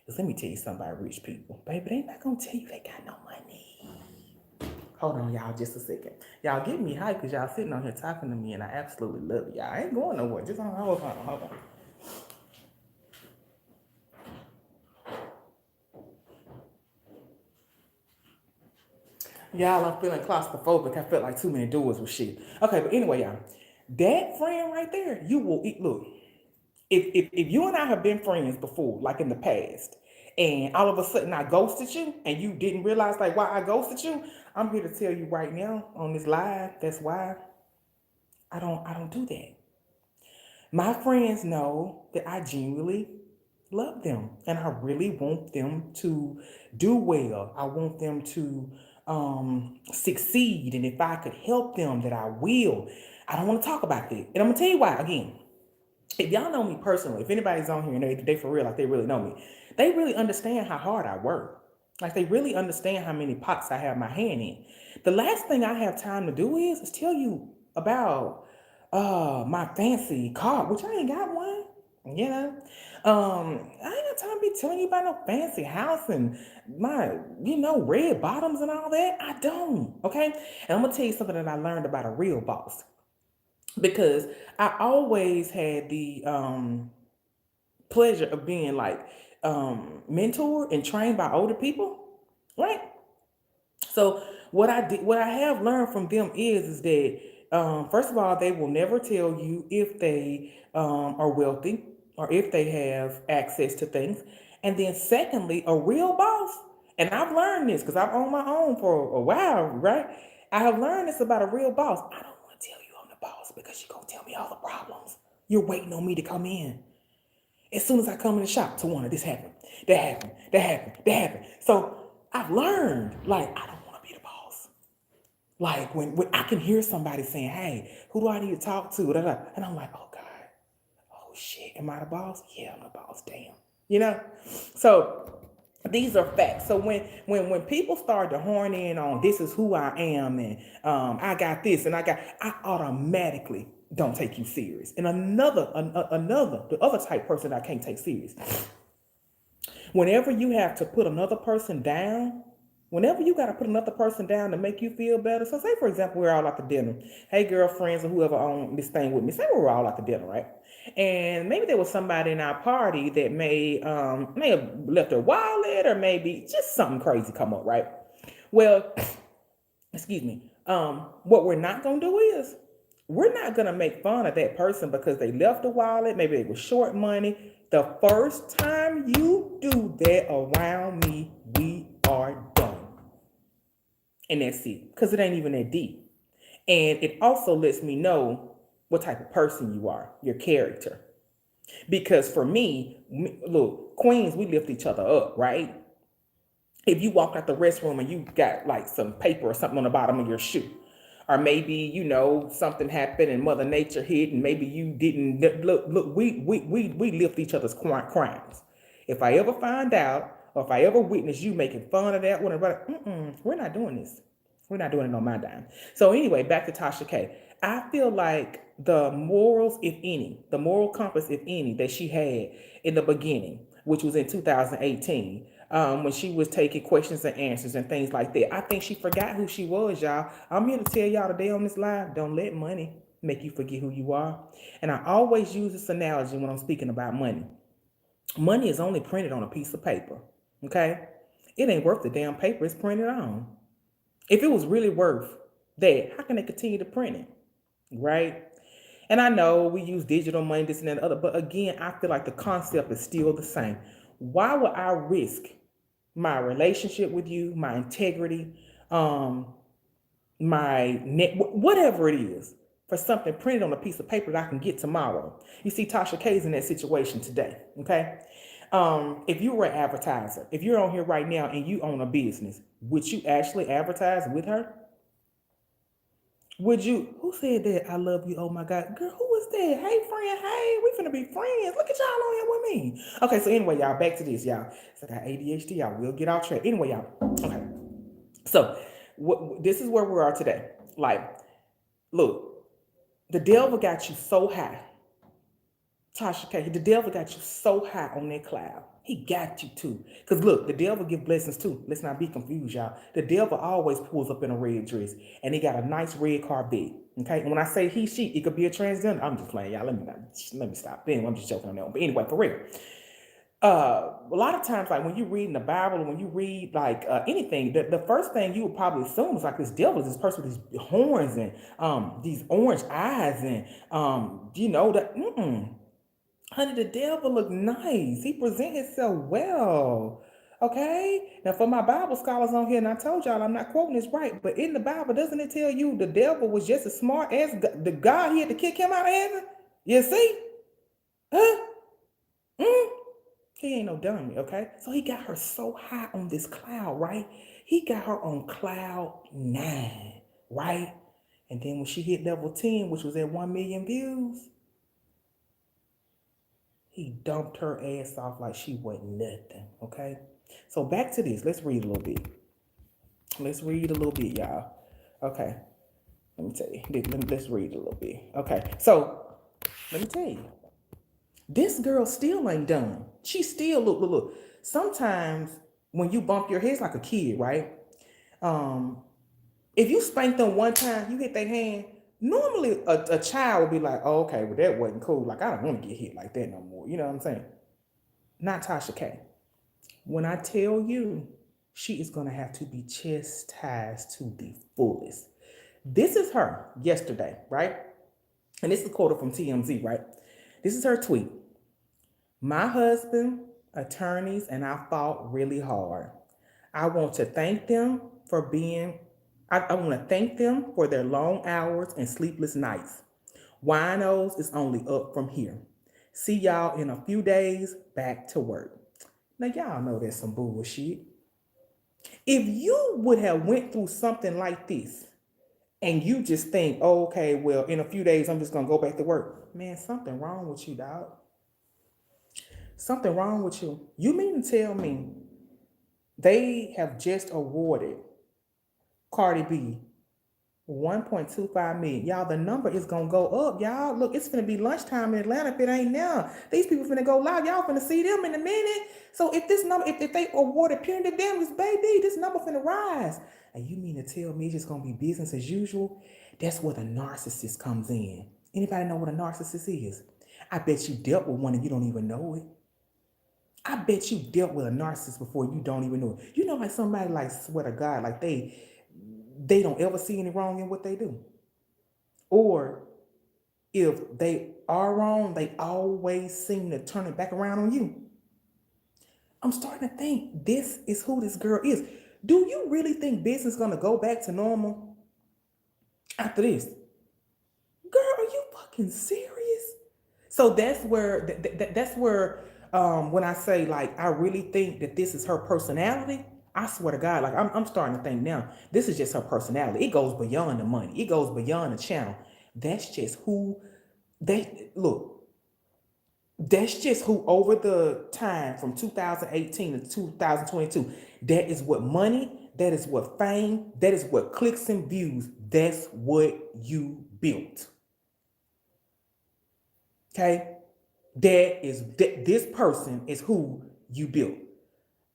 Because let me tell you something about rich people. Baby, they not going to tell you they got no money. Hold on, y'all, just a second. Y'all get me hyped because y'all sitting on here talking to me and I absolutely love it. Y'all I ain't going nowhere. Just hold on. Y'all, I'm feeling claustrophobic. I felt like too many doors with shit. Okay, but anyway, y'all. That friend right there, you will eat. Look, if you and I have been friends before, like in the past, and all of a sudden I ghosted you and you didn't realize like why I ghosted you, I'm here to tell you right now on this live, that's why I don't do that. My friends know that I genuinely love them and I really want them to do well. I want them to succeed. And if I could help them, that I will. I don't want to talk about that. And I'm gonna tell you why again. If y'all know me personally, if anybody's on here and they for real, like they really know me, they really understand how hard I work. Like they really understand how many pots I have my hand in. The last thing I have time to do is tell you about my fancy car, which I ain't got one. You know, I ain't got time to be telling you about no fancy house and my, red bottoms and all that. I don't. Okay. And I'm gonna tell you something that I learned about a real boss, because I always had the pleasure of being like mentored and trained by older people, right? So what I have learned from them is that first of all, they will never tell you if they are wealthy or if they have access to things, and then secondly, a real boss. And I've learned this because I've owned my own for a while, right? I have learned this about a real boss. I don't want to tell you I'm the boss because you're gonna tell me all the problems. You're waiting on me to come in. As soon as I come in the shop, Tawana, this happened, that happened, that happened, that happened. So I've learned, like, I don't want to be the boss. Like when I can hear somebody saying, hey, who do I need to talk to? And I'm like, oh God, oh shit, am I the boss? Yeah, I'm the boss, damn. You know? So these are facts. So when people start to horn in on this is who I am and I got this and I automatically don't take you serious. And the other type person I can't take serious. Whenever you have to put another person down, whenever you got to put another person down to make you feel better. So say, for example, we're all out to dinner. Hey, girlfriends or whoever on this thing with me, say we're all out to dinner, right? And maybe there was somebody in our party that may have left their wallet or maybe just something crazy come up, right? Well, excuse me. What we're not going to do is we're not going to make fun of that person because they left the wallet. Maybe it was short money. The first time you do that around me, we are done. And that's it. Because it ain't even that deep. And it also lets me know what type of person you are, your character. Because for me, look, queens, we lift each other up, right? if you walk out the restroom and you got like some paper or something on the bottom of your shoe, or maybe something happened and Mother Nature hit, and maybe you didn't look. We lift each other's crimes. If I ever find out, or if I ever witness you making fun of that one, we're not doing this. We're not doing it on my dime. So anyway, back to Tasha K. I feel like the morals, if any, the moral compass, if any, that she had in the beginning, which was in 2018, when she was taking questions and answers and things like that. I think she forgot who she was, y'all. I'm here to tell y'all today on this live, don't let money make you forget who you are. And I always use this analogy when I'm speaking about money. Money is only printed on a piece of paper, okay? It ain't worth the damn paper it's printed on. If it was really worth that, how can they continue to print it, right? And I know we use digital money, this and that, other, but again, I feel like the concept is still the same. Why would I risk my relationship with you, my integrity, my net, whatever it is, for something printed on a piece of paper that I can get tomorrow? You see, Tasha K's in that situation today, okay? If you were an advertiser, if you're on here right now and you own a business, would you actually advertise with her? Would you? Who said that? I love you. Oh my God, girl, who was that? Hey, friend. Hey, we finna be friends. Look at y'all on here with me. Okay, so anyway, y'all, back to this, y'all. So I got ADHD. Y'all will get off track. Anyway, y'all. Okay, so this is where we are today. Like, look, the devil got you so high. Tasha K, the devil got you so high on that cloud. He got you too. Because look, the devil give blessings too. Let's not be confused, y'all. The devil always pulls up in a red dress and he got a nice red Corvette. Okay. And when I say he, she, it could be a transgender. I'm just playing, y'all. Let me stop. Anyway, I'm just joking on that one. But anyway, for real. A lot of times, like when you read in the Bible, when you read like anything, the first thing you would probably assume is like this devil is this person with these horns and these orange eyes and that. Honey, the devil look nice. He present himself well. Okay? Now, for my Bible scholars on here, and I told y'all I'm not quoting this right, but in the Bible, doesn't it tell you the devil was just as smart as the God he had to kick him out of heaven? You see? Huh? He ain't no dummy, okay? So he got her so high on this cloud, right? He got her on cloud 9, right? And then when she hit level 10, which was at 1 million views, he dumped her ass off like she wasn't nothing, okay? So back to this. Let's read a little bit. Let's read a little bit, y'all. Okay. Let me tell you. Let's read a little bit. Okay. So let me tell you. This girl still ain't done. She still look. Sometimes when you bump your head, it's like a kid, right? If you spank them one time, you hit their hand. Normally, a child would be like, "Oh, okay, well that wasn't cool. Like I don't want to get hit like that no more." You know what I'm saying? Not Tasha K. When I tell you, she is gonna have to be chastised to the fullest. This is her yesterday, right? And this is a quote from TMZ, right? This is her tweet. My husband, attorneys, and I fought really hard. I want to thank them for being, I want to thank them for their long hours and sleepless nights. Winos is only up from here. See y'all in a few days, back to work. Now y'all know that's some bullshit. If you would have went through something like this and you just think, oh, okay, well, in a few days I'm just gonna go back to work. Man, something wrong with you, dog. Something wrong with you. You mean to tell me they have just awarded Cardi B 1.25 million. Y'all, the number is gonna go up. Y'all, look, it's gonna be lunchtime in Atlanta if it ain't now. These people finna go live. Y'all finna see them in a minute. So if this number, if they awarded punitive damages, baby, this number finna rise. And you mean to tell me it's just gonna be business as usual? That's where the narcissist comes in. Anybody know what a narcissist is? I bet you dealt with one and you don't even know it. I bet you dealt with a narcissist before you don't even know it. You know, like somebody like swear to God, like they don't ever see any wrong in what they do. Or if they are wrong, they always seem to turn it back around on you. I'm starting to think this is who this girl is. Do you really think business is going to go back to normal after this? Girl, are you fucking serious? So that's where when I say like I really think that this is her personality, I swear to God, like I'm starting to think now, this is just her personality. It goes beyond the money. It goes beyond the channel. That's just who they look. That's just who over the time from 2018 to 2022, that is what money, that is what fame, that is what clicks and views, that's what you built. Okay? This person is who you built.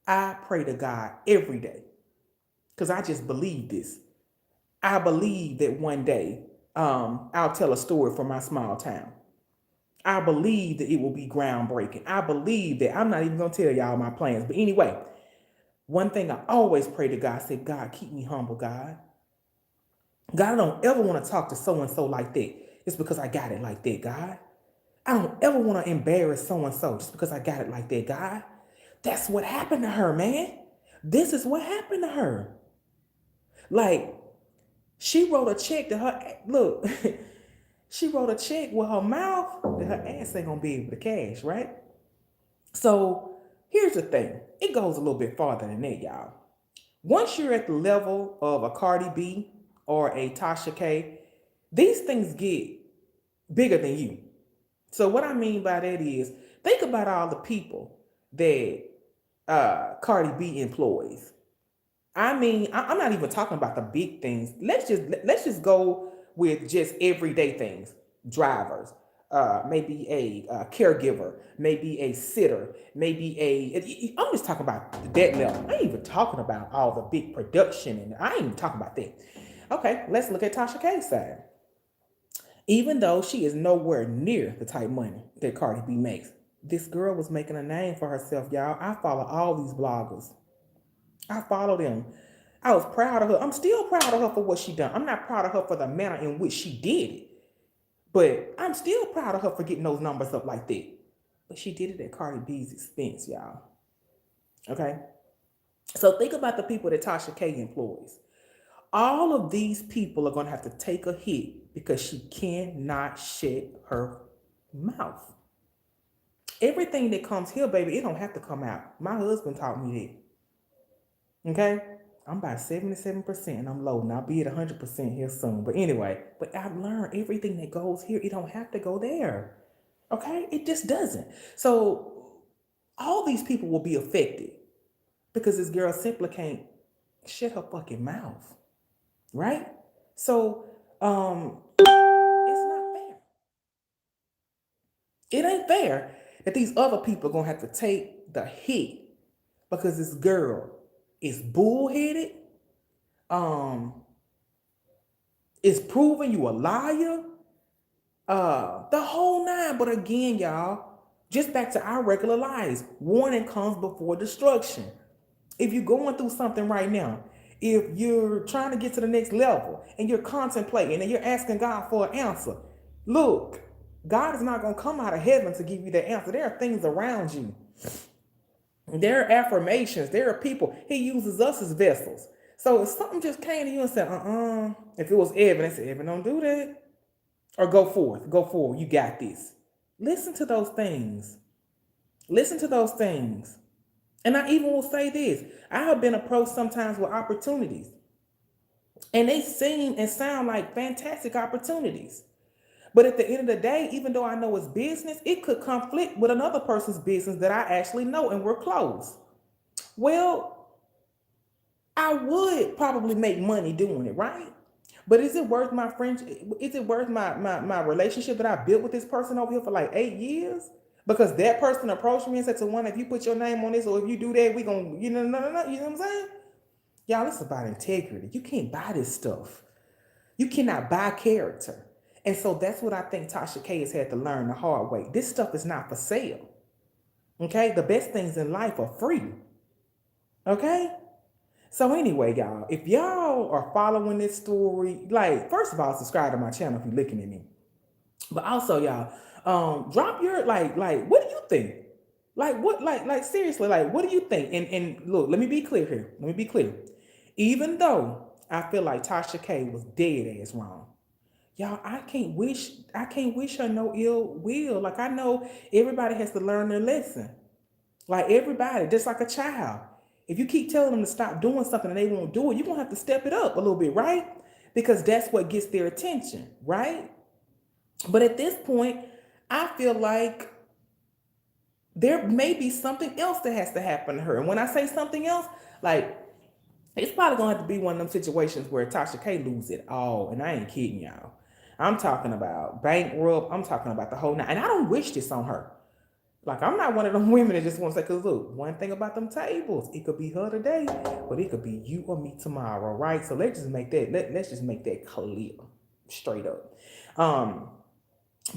I pray to God every day because I just believe this. I believe that one day I'll tell a story from my small town. I believe that it will be groundbreaking. I believe that I'm not even going to tell y'all my plans. But anyway, one thing I always pray to God, I say, God, keep me humble, God. God, I don't ever want to talk to so-and-so like that. It's because I got it like that, God. I don't ever want to embarrass so-and-so just because I got it like that, God. That's what happened to her, man. This is what happened to her. Like, she wrote a check to her, look, she wrote a check with her mouth that her ass ain't gonna be able to cash, right? So here's the thing. It goes a little bit farther than that, y'all. Once you're at the level of a Cardi B or a Tasha K, these things get bigger than you. So what I mean by that is, think about all the people that Cardi B employs. I mean, I'm not even talking about the big things. Let's just go with just everyday things. Drivers, maybe a caregiver, maybe a sitter, maybe I'm just talking about that level. I ain't even talking about all the big production, and I ain't even talking about that. Okay, let's look at Tasha K's side. Even though she is nowhere near the type money that Cardi B makes, this girl was making a name for herself, y'all. I follow all these bloggers. I follow them. I was proud of her. I'm still proud of her for what she done. I'm not proud of her for the manner in which she did it, but I'm still proud of her for getting those numbers up like that. But she did it at Cardi B's expense, y'all. Okay? So think about the people that Tasha K employs. All of these people are going to have to take a hit because she cannot shut her mouth. Everything that comes here, baby, it don't have to come out. My husband taught me that. Okay? I'm about 77% and I'm low. And I'll be at 100% here soon. But anyway, but I've learned everything that goes here, it don't have to go there. Okay? It just doesn't. So all these people will be affected because this girl simply can't shut her fucking mouth. Right? So it's not fair. It ain't fair that these other people are gonna have to take the hit because this girl is bullheaded, um, is proving you a liar, the whole nine. But again, y'all, just back to our regular lives, warning comes before destruction. If you're going through something right now, if you're trying to get to the next level and you're contemplating and you're asking God for an answer, look, God is not going to come out of heaven to give you that answer. There are things around you. There are affirmations. There are people. He uses us as vessels. So if something just came to you and said, if it was Evan, I said, Evan, don't do that. Or go forward. You got this. Listen to those things. Listen to those things. And I even will say this. I have been approached sometimes with opportunities. And they seem and sound like fantastic opportunities. But at the end of the day, even though I know it's business, it could conflict with another person's business that I actually know and we're close. Well, I would probably make money doing it, right? But is it worth my friendship? Is it worth my relationship that I built with this person over here for like 8 years? Because that person approached me and said to one, if you put your name on this or if you do that, we gonna, no, you know what I'm saying? Y'all, it's about integrity. You can't buy this stuff. You cannot buy character. And so that's what I think Tasha K has had to learn the hard way. This stuff is not for sale. Okay? The best things in life are free. Okay? So anyway, y'all, if y'all are following this story, like, first of all, subscribe to my channel if you're looking at me. But also, y'all, drop your like, what do you think? Like, what, like, seriously, like, what do you think? And look, let me be clear here. Let me be clear. Even though I feel like Tasha K was dead ass wrong, y'all, I can't wish her no ill will. Like, I know everybody has to learn their lesson. Like everybody, just like a child. If you keep telling them to stop doing something and they won't do it, you're going to have to step it up a little bit, right? Because that's what gets their attention, right? But at this point, I feel like there may be something else that has to happen to her. And when I say something else, like, it's probably gonna have to be one of them situations where Tasha K lose it all. And I ain't kidding y'all. I'm talking about bankrupt. I'm talking about the whole night. And I don't wish this on her. Like, I'm not one of them women that just want to say, because look, one thing about them tables, it could be her today, but it could be you or me tomorrow, right? So let's just make that, let's just make that clear, straight up.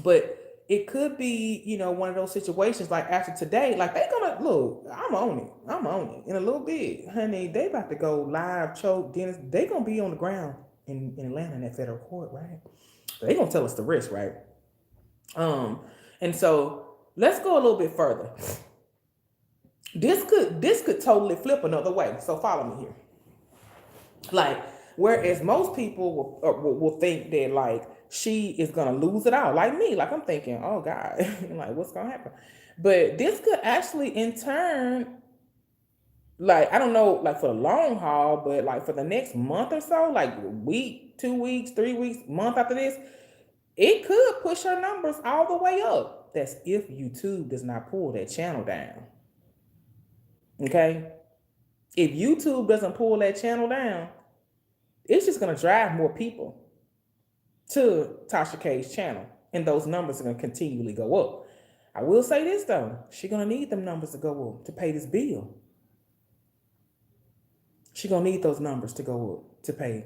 But it could be, one of those situations like after today, like they gonna look, I'm on it in a little bit, honey. They about to go live choke Dennis. They gonna be on the ground in Atlanta in that federal court, right? They gonna tell us the risk, right? And so let's go a little bit further. This could totally flip another way. So follow me here. Like, whereas most people will think that like she is gonna lose it all, like me. Like I'm thinking, oh God, like what's gonna happen? But this could actually in turn, like I don't know, like for the long haul, but like for the next month or so, like a week, 2 weeks, 3 weeks, month after this, it could push her numbers all the way up. That's if YouTube does not pull that channel down. Okay? If YouTube doesn't pull that channel down, it's just going to drive more people to Tasha K's channel. And those numbers are going to continually go up. I will say this, though. She's going to need them numbers to go up to pay this bill. She's going to need those numbers to go up to pay,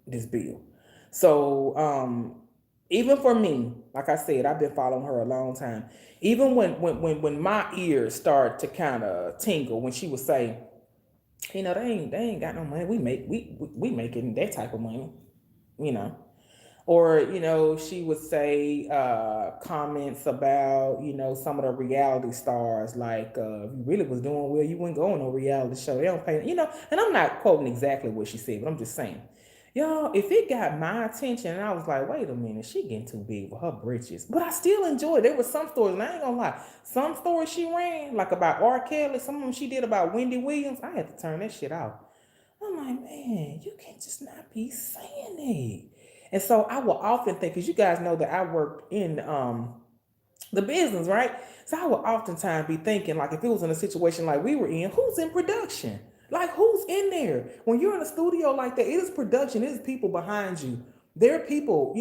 this bill. So, even for me, like I said, I've been following her a long time. Even when my ears start to kind of tingle when she would say, they ain't got no money. We making that type of money, Or, she would say comments about, some of the reality stars, like if you really was doing well, you wouldn't go on no reality show. They don't pay, and I'm not quoting exactly what she said, but I'm just saying. Y'all, if it got my attention, and I was like, wait a minute, she getting too big for her britches. But I still enjoyed it. There was some stories, and I ain't gonna lie. Some stories she ran, like about R. Kelly, some of them she did about Wendy Williams, I had to turn that shit off. I'm like, man, you can't just not be saying it. And so I will often think, because you guys know that I work in the business, right? So I will oftentimes be thinking, like, if it was in a situation like we were in, who's in production? Like, who's in there? When you're in a studio like that, it is production, it is people behind you. There are people,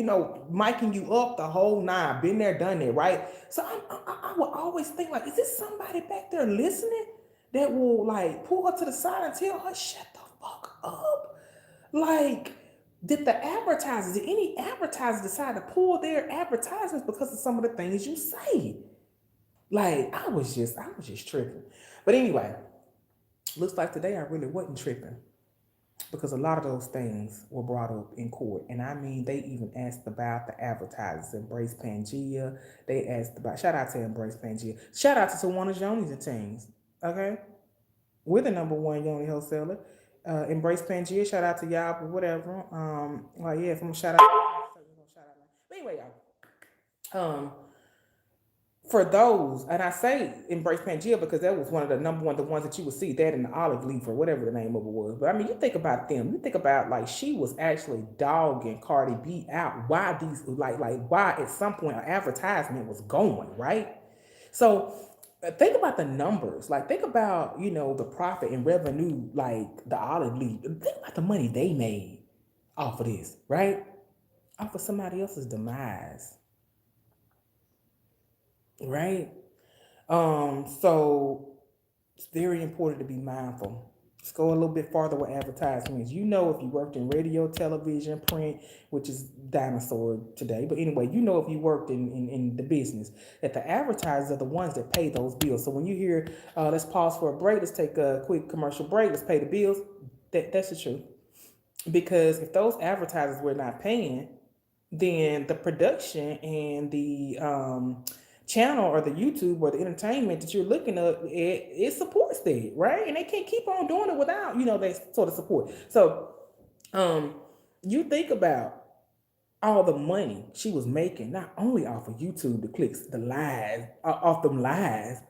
miking you up the whole nine, been there, done it, right? So I will always think, like, is this somebody back there listening that will, like, pull her to the side and tell her, shut the fuck up? Like, did any advertisers decide to pull their advertisements because of some of the things you say? Like, I was just tripping. But anyway, looks like today I really wasn't tripping, because a lot of those things were brought up in court. And I mean, they even asked about the advertisers, Embrace Pangea. They asked about, shout out to Embrace Pangea. Shout out to one of Yoni's teams, okay? We're the number one Yoni wholesaler. Embrace Pangea, shout out to y'all, but whatever. If I'm shout out. But anyway, y'all. For those, and I say Embrace Pangea because that was one of the number one, the ones that you would see, that in the olive leaf or whatever the name of it was. But I mean, you think about them. You think about, like, she was actually dogging Cardi B out. Why these, like why at some point an advertisement was going, right? So think about the numbers. Like, think about, the profit and revenue, like the olive leaf. Think about the money they made off of this, right? Off of somebody else's demise. Right? So it's very important to be mindful. Let's go a little bit farther with advertisements. If you worked in radio, television, print, which is dinosaur today, but anyway, if you worked in the business, that the advertisers are the ones that pay those bills. So when you hear, let's pause for a break, let's take a quick commercial break, let's pay the bills, that's the truth. Because if those advertisers were not paying, then the production and the channel or the YouTube or the entertainment that you're looking at, it supports that, right? And they can't keep on doing it without, that sort of support. So you think about all the money she was making, not only off of YouTube, the clicks, the lies, off them lies,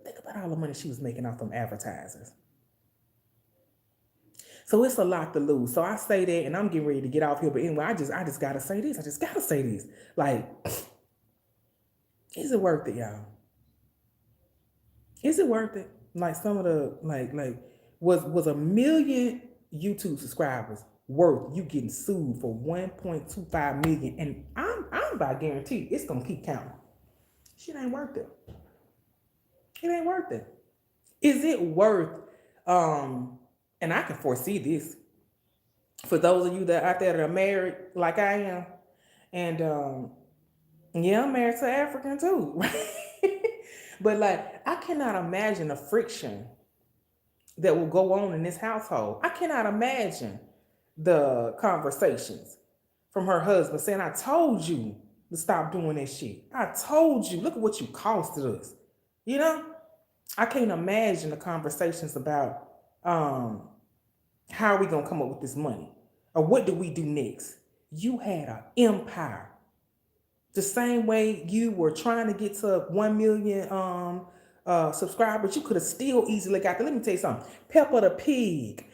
think about all the money she was making off them advertisers. So it's a lot to lose. So I say that, and I'm getting ready to get off here. But anyway, I just gotta say this. I just gotta say this. Like, is it worth it, y'all? Is it worth it? Like some of the was a million YouTube subscribers worth you getting sued for 1.25 million? And I'm about to guarantee it's gonna keep counting. Shit ain't worth it. It ain't worth it. Is it worth and I can foresee this for those of you that out there that are married like I am, and yeah, I'm married to African too. But like I cannot imagine the friction that will go on in this household. I cannot imagine the conversations from her husband saying, I told you to stop doing that shit. I told you, look at what you costed us. You know? I can't imagine the conversations about how are we gonna come up with this money? Or what do we do next? You had an empire. The same way you were trying to get to 1 million subscribers, you could have still easily got there. Let me tell you something. Peppa the Pig.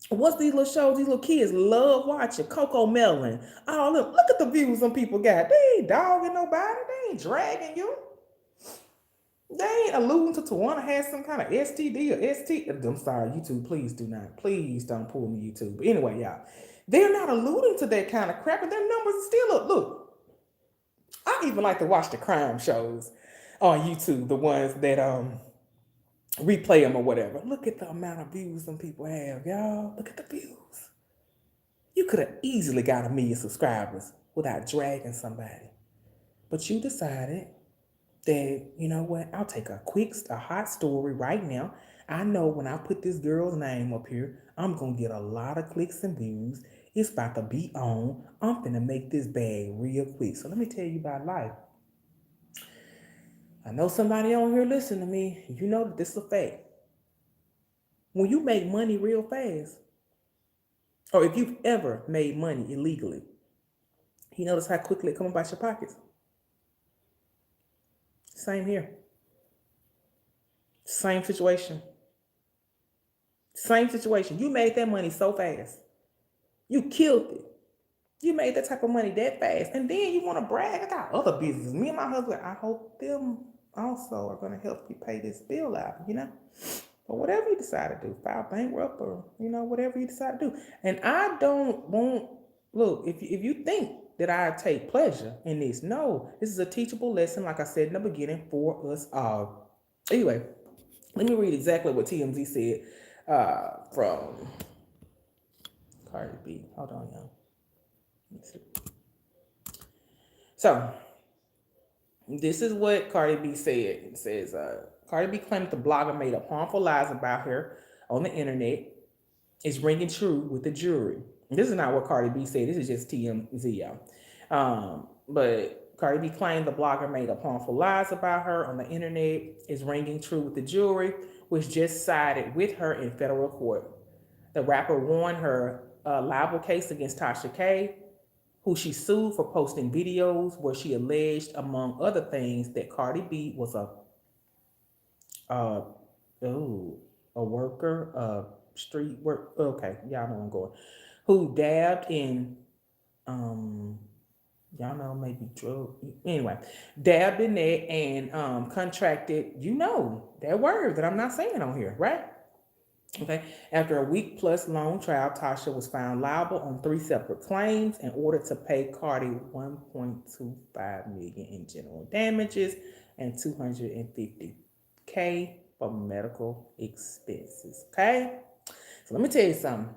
What's these little shows these little kids love watching? Coco Melon. Oh, look at the views some people got. They ain't dogging nobody. They ain't dragging you. They ain't alluding to Tawana has some kind of STD or ST. I'm sorry, YouTube, please don't pull me, YouTube. But anyway, y'all, they're not alluding to that kind of crap, and their numbers are still up. Look, I even like to watch the crime shows on YouTube, the ones that replay them or whatever. Look at the amount of views some people have, y'all. Look at the views. You could have easily got 1 million subscribers without dragging somebody, but you decided that, you know what, I'll take a hot story right now. I know when I put this girl's name up here, I'm going to get a lot of clicks and views. It's about to be on. I'm finna make this bag real quick. So let me tell you about life. I know somebody on here listening to me. You know that this is a fact. When you make money real fast, or if you've ever made money illegally, you notice how quickly it comes about your pockets. Same here. Same situation. Same situation. You made that money so fast. You killed it. You made that type of money that fast. And then you want to brag. I got other businesses. Me and my husband, I hope them also are going to help you pay this bill out, you know? Or whatever you decide to do. File bankrupt or, you know, whatever you decide to do. And I don't want, look, if you think that I take pleasure in this, no. This is a teachable lesson, like I said in the beginning, for us all. Anyway, let me read exactly what TMZ said from Cardi B. Hold on, y'all. Let's see. So, this is what Cardi B said. It says, Cardi B claimed the blogger made up harmful lies about her on the internet is ringing true with the jury. This is not what Cardi B said. This is just TMZ, y'all. But Cardi B claimed the blogger made up harmful lies about her on the internet is ringing true with the jury, which just sided with her in federal court. The rapper won her libel case against TASHA K, who she sued for posting videos where she alleged, among other things, that Cardi B was a worker, street work. Okay, y'all know I'm going. Who dabbed in, y'all know maybe drug. Anyway, dabbed in that and contracted. You know that word that I'm not saying on here, right? Okay. After a week plus long trial, TASHA was found liable on 3 separate claims and ordered to pay Cardi $1.25 million in general damages and $250K for medical expenses. Okay. So let me tell you something.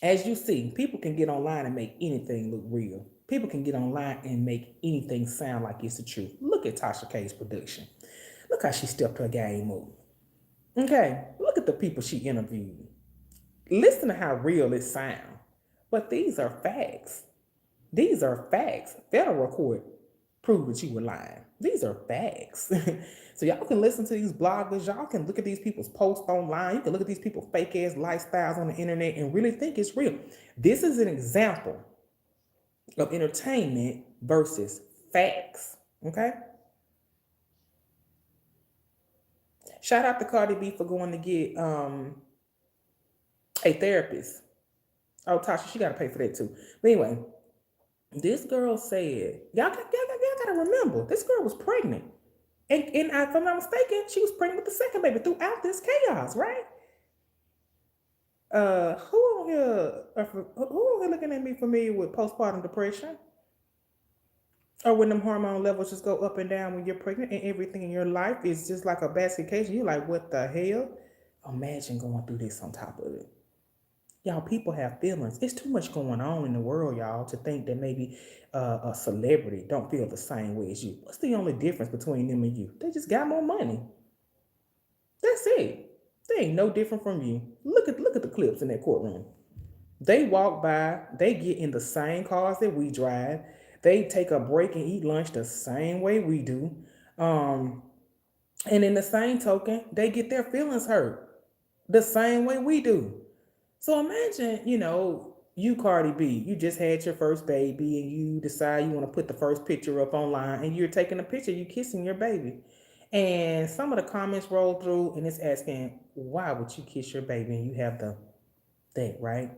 As you see, people can get online and make anything look real. People can get online and make anything sound like it's the truth. Look at TASHA K's production. Look how she stepped her game up. Okay, look at the people she interviewed. Listen to how real it sounds. But these are facts. These are facts. Federal court proved that you were lying. These are facts. So y'all can listen to these bloggers. Y'all can look at these people's posts online. You can look at these people's fake ass lifestyles on the internet and really think it's real. This is an example of entertainment versus facts. Okay? Shout out to Cardi B for going to get a therapist. Oh, Tasha, she got to pay for that too. But anyway, this girl said, y'all gotta remember, this girl was pregnant. And if I'm not mistaken, she was pregnant with the second baby throughout this chaos, right? Who on here, who on here looking at me familiar with postpartum depression? Or when them hormone levels just go up and down when you're pregnant and everything in your life is just like a basket case. You're like, what the hell? Imagine going through this on top of it. Y'all, people have feelings. It's too much going on in the world, y'all, to think that maybe a celebrity don't feel the same way as you. What's the only difference between them and you? They just got more money. That's it. They ain't no different from you. Look at the clips in that courtroom. They walk by, they get in the same cars that we drive. They take a break and eat lunch the same way we do. And in the same token, they get their feelings hurt the same way we do. So imagine, you Cardi B, you just had your first baby and you decide you want to put the first picture up online and you're taking a picture, you kissing your baby. And some of the comments roll through and it's asking, why would you kiss your baby and you have that, right?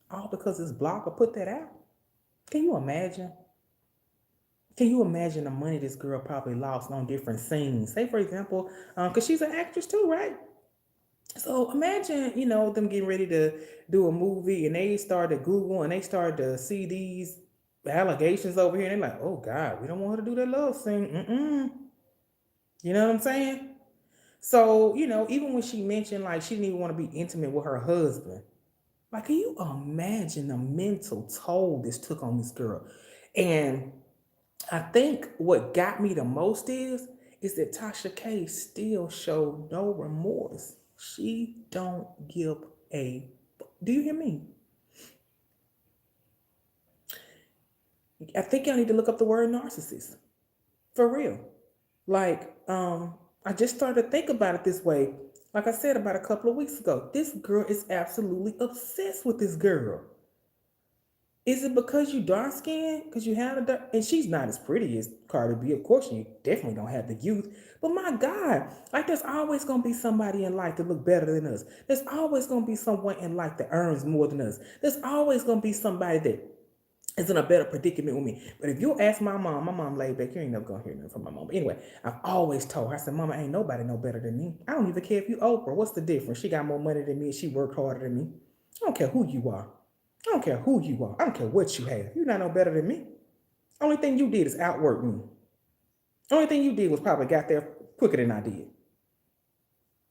All because this blogger put that out. Can you imagine? Can you imagine the money this girl probably lost on different scenes? Say, for example, because she's an actress too, right? So imagine, them getting ready to do a movie and they started to Google and they started to see these allegations over here and they're like, oh God, we don't want her to do that love scene. You know what I'm saying? So, even when she mentioned like she didn't even want to be intimate with her husband, like, can you imagine the mental toll this took on this girl? And I think what got me the most is that Tasha K still showed no remorse. She don't give a. Do you hear me? I think y'all need to look up the word narcissist. For real. Like, I just started to think about it this way. Like I said about a couple of weeks ago, this girl is absolutely obsessed with this girl. Is it because you dark skinned? Because you have a dark, and she's not as pretty as Cardi B. Of course, you definitely don't have the youth. But my God, like there's always gonna be somebody in life that look better than us. There's always gonna be someone in life that earns more than us. There's always gonna be somebody that is in a better predicament with me. But if you ask my mom laid back, you ain't never gonna hear nothing from my mom. But anyway, I've always told her, I said, Mama, ain't nobody no better than me. I don't even care if you Oprah. What's the difference? She got more money than me and she worked harder than me. I don't care who you are. I don't care who you are. I don't care what you have. You're not no better than me. Only thing you did is outwork me. Only thing you did was probably got there quicker than I did.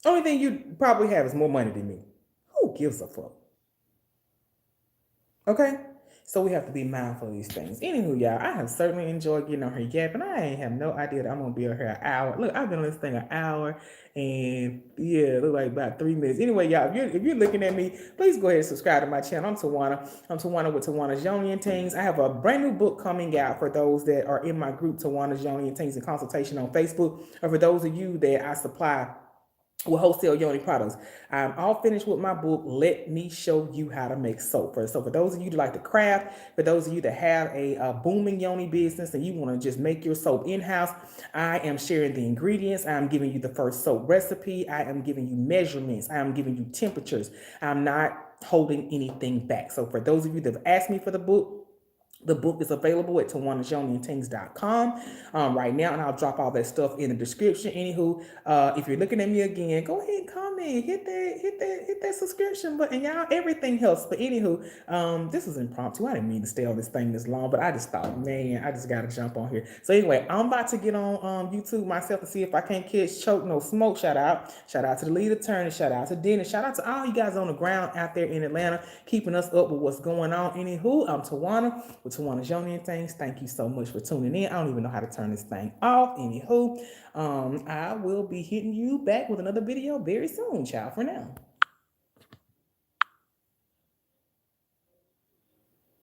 Only thing you probably have is more money than me. Who gives a fuck? Okay? So we have to be mindful of these things. Anywho, y'all, I have certainly enjoyed getting on her yapping. I ain't have no idea that I'm gonna be on here an hour. Look, I've been on this thing an hour and yeah, look like about 3 minutes. Anyway, y'all, if you're looking at me, please go ahead and subscribe to my channel. I'm Tawana. I'm Tawana with Tawana's Yoni and Things. I have a brand new book coming out for those that are in my group, Tawana's Yoni and Things in consultation on Facebook, or for those of you that I supply with Wholesale Yoni products. I'm all finished with my book. Let me show you how to make soap. So for those of you that like to craft, for those of you that have a booming Yoni business and you want to just make your soap in-house, I am sharing the ingredients. I'm giving you the first soap recipe. I am giving you measurements. I am giving you temperatures. I'm not holding anything back. So for those of you that have asked me for the book is available at tawanasjoniandthings.com right now, and I'll drop all that stuff in the description. Anywho, if you're looking at me again, go ahead and comment, hit that subscription button, y'all. Everything helps. But anywho, this was impromptu. I didn't mean to stay on this thing this long, but I just thought, man, I just gotta jump on here. So anyway, I'm about to get on YouTube myself to see if I can't catch Choke No Smoke. Shout out to the lead attorney. Shout out to Dennis. Shout out to all you guys on the ground out there in Atlanta, keeping us up with what's going on. Anywho, I'm Tawana with Tawana's Yoni and Things. Thank you so much for tuning in. I don't even know how to turn this thing off. Anywho, I will be hitting you back with another video very soon. Ciao for now.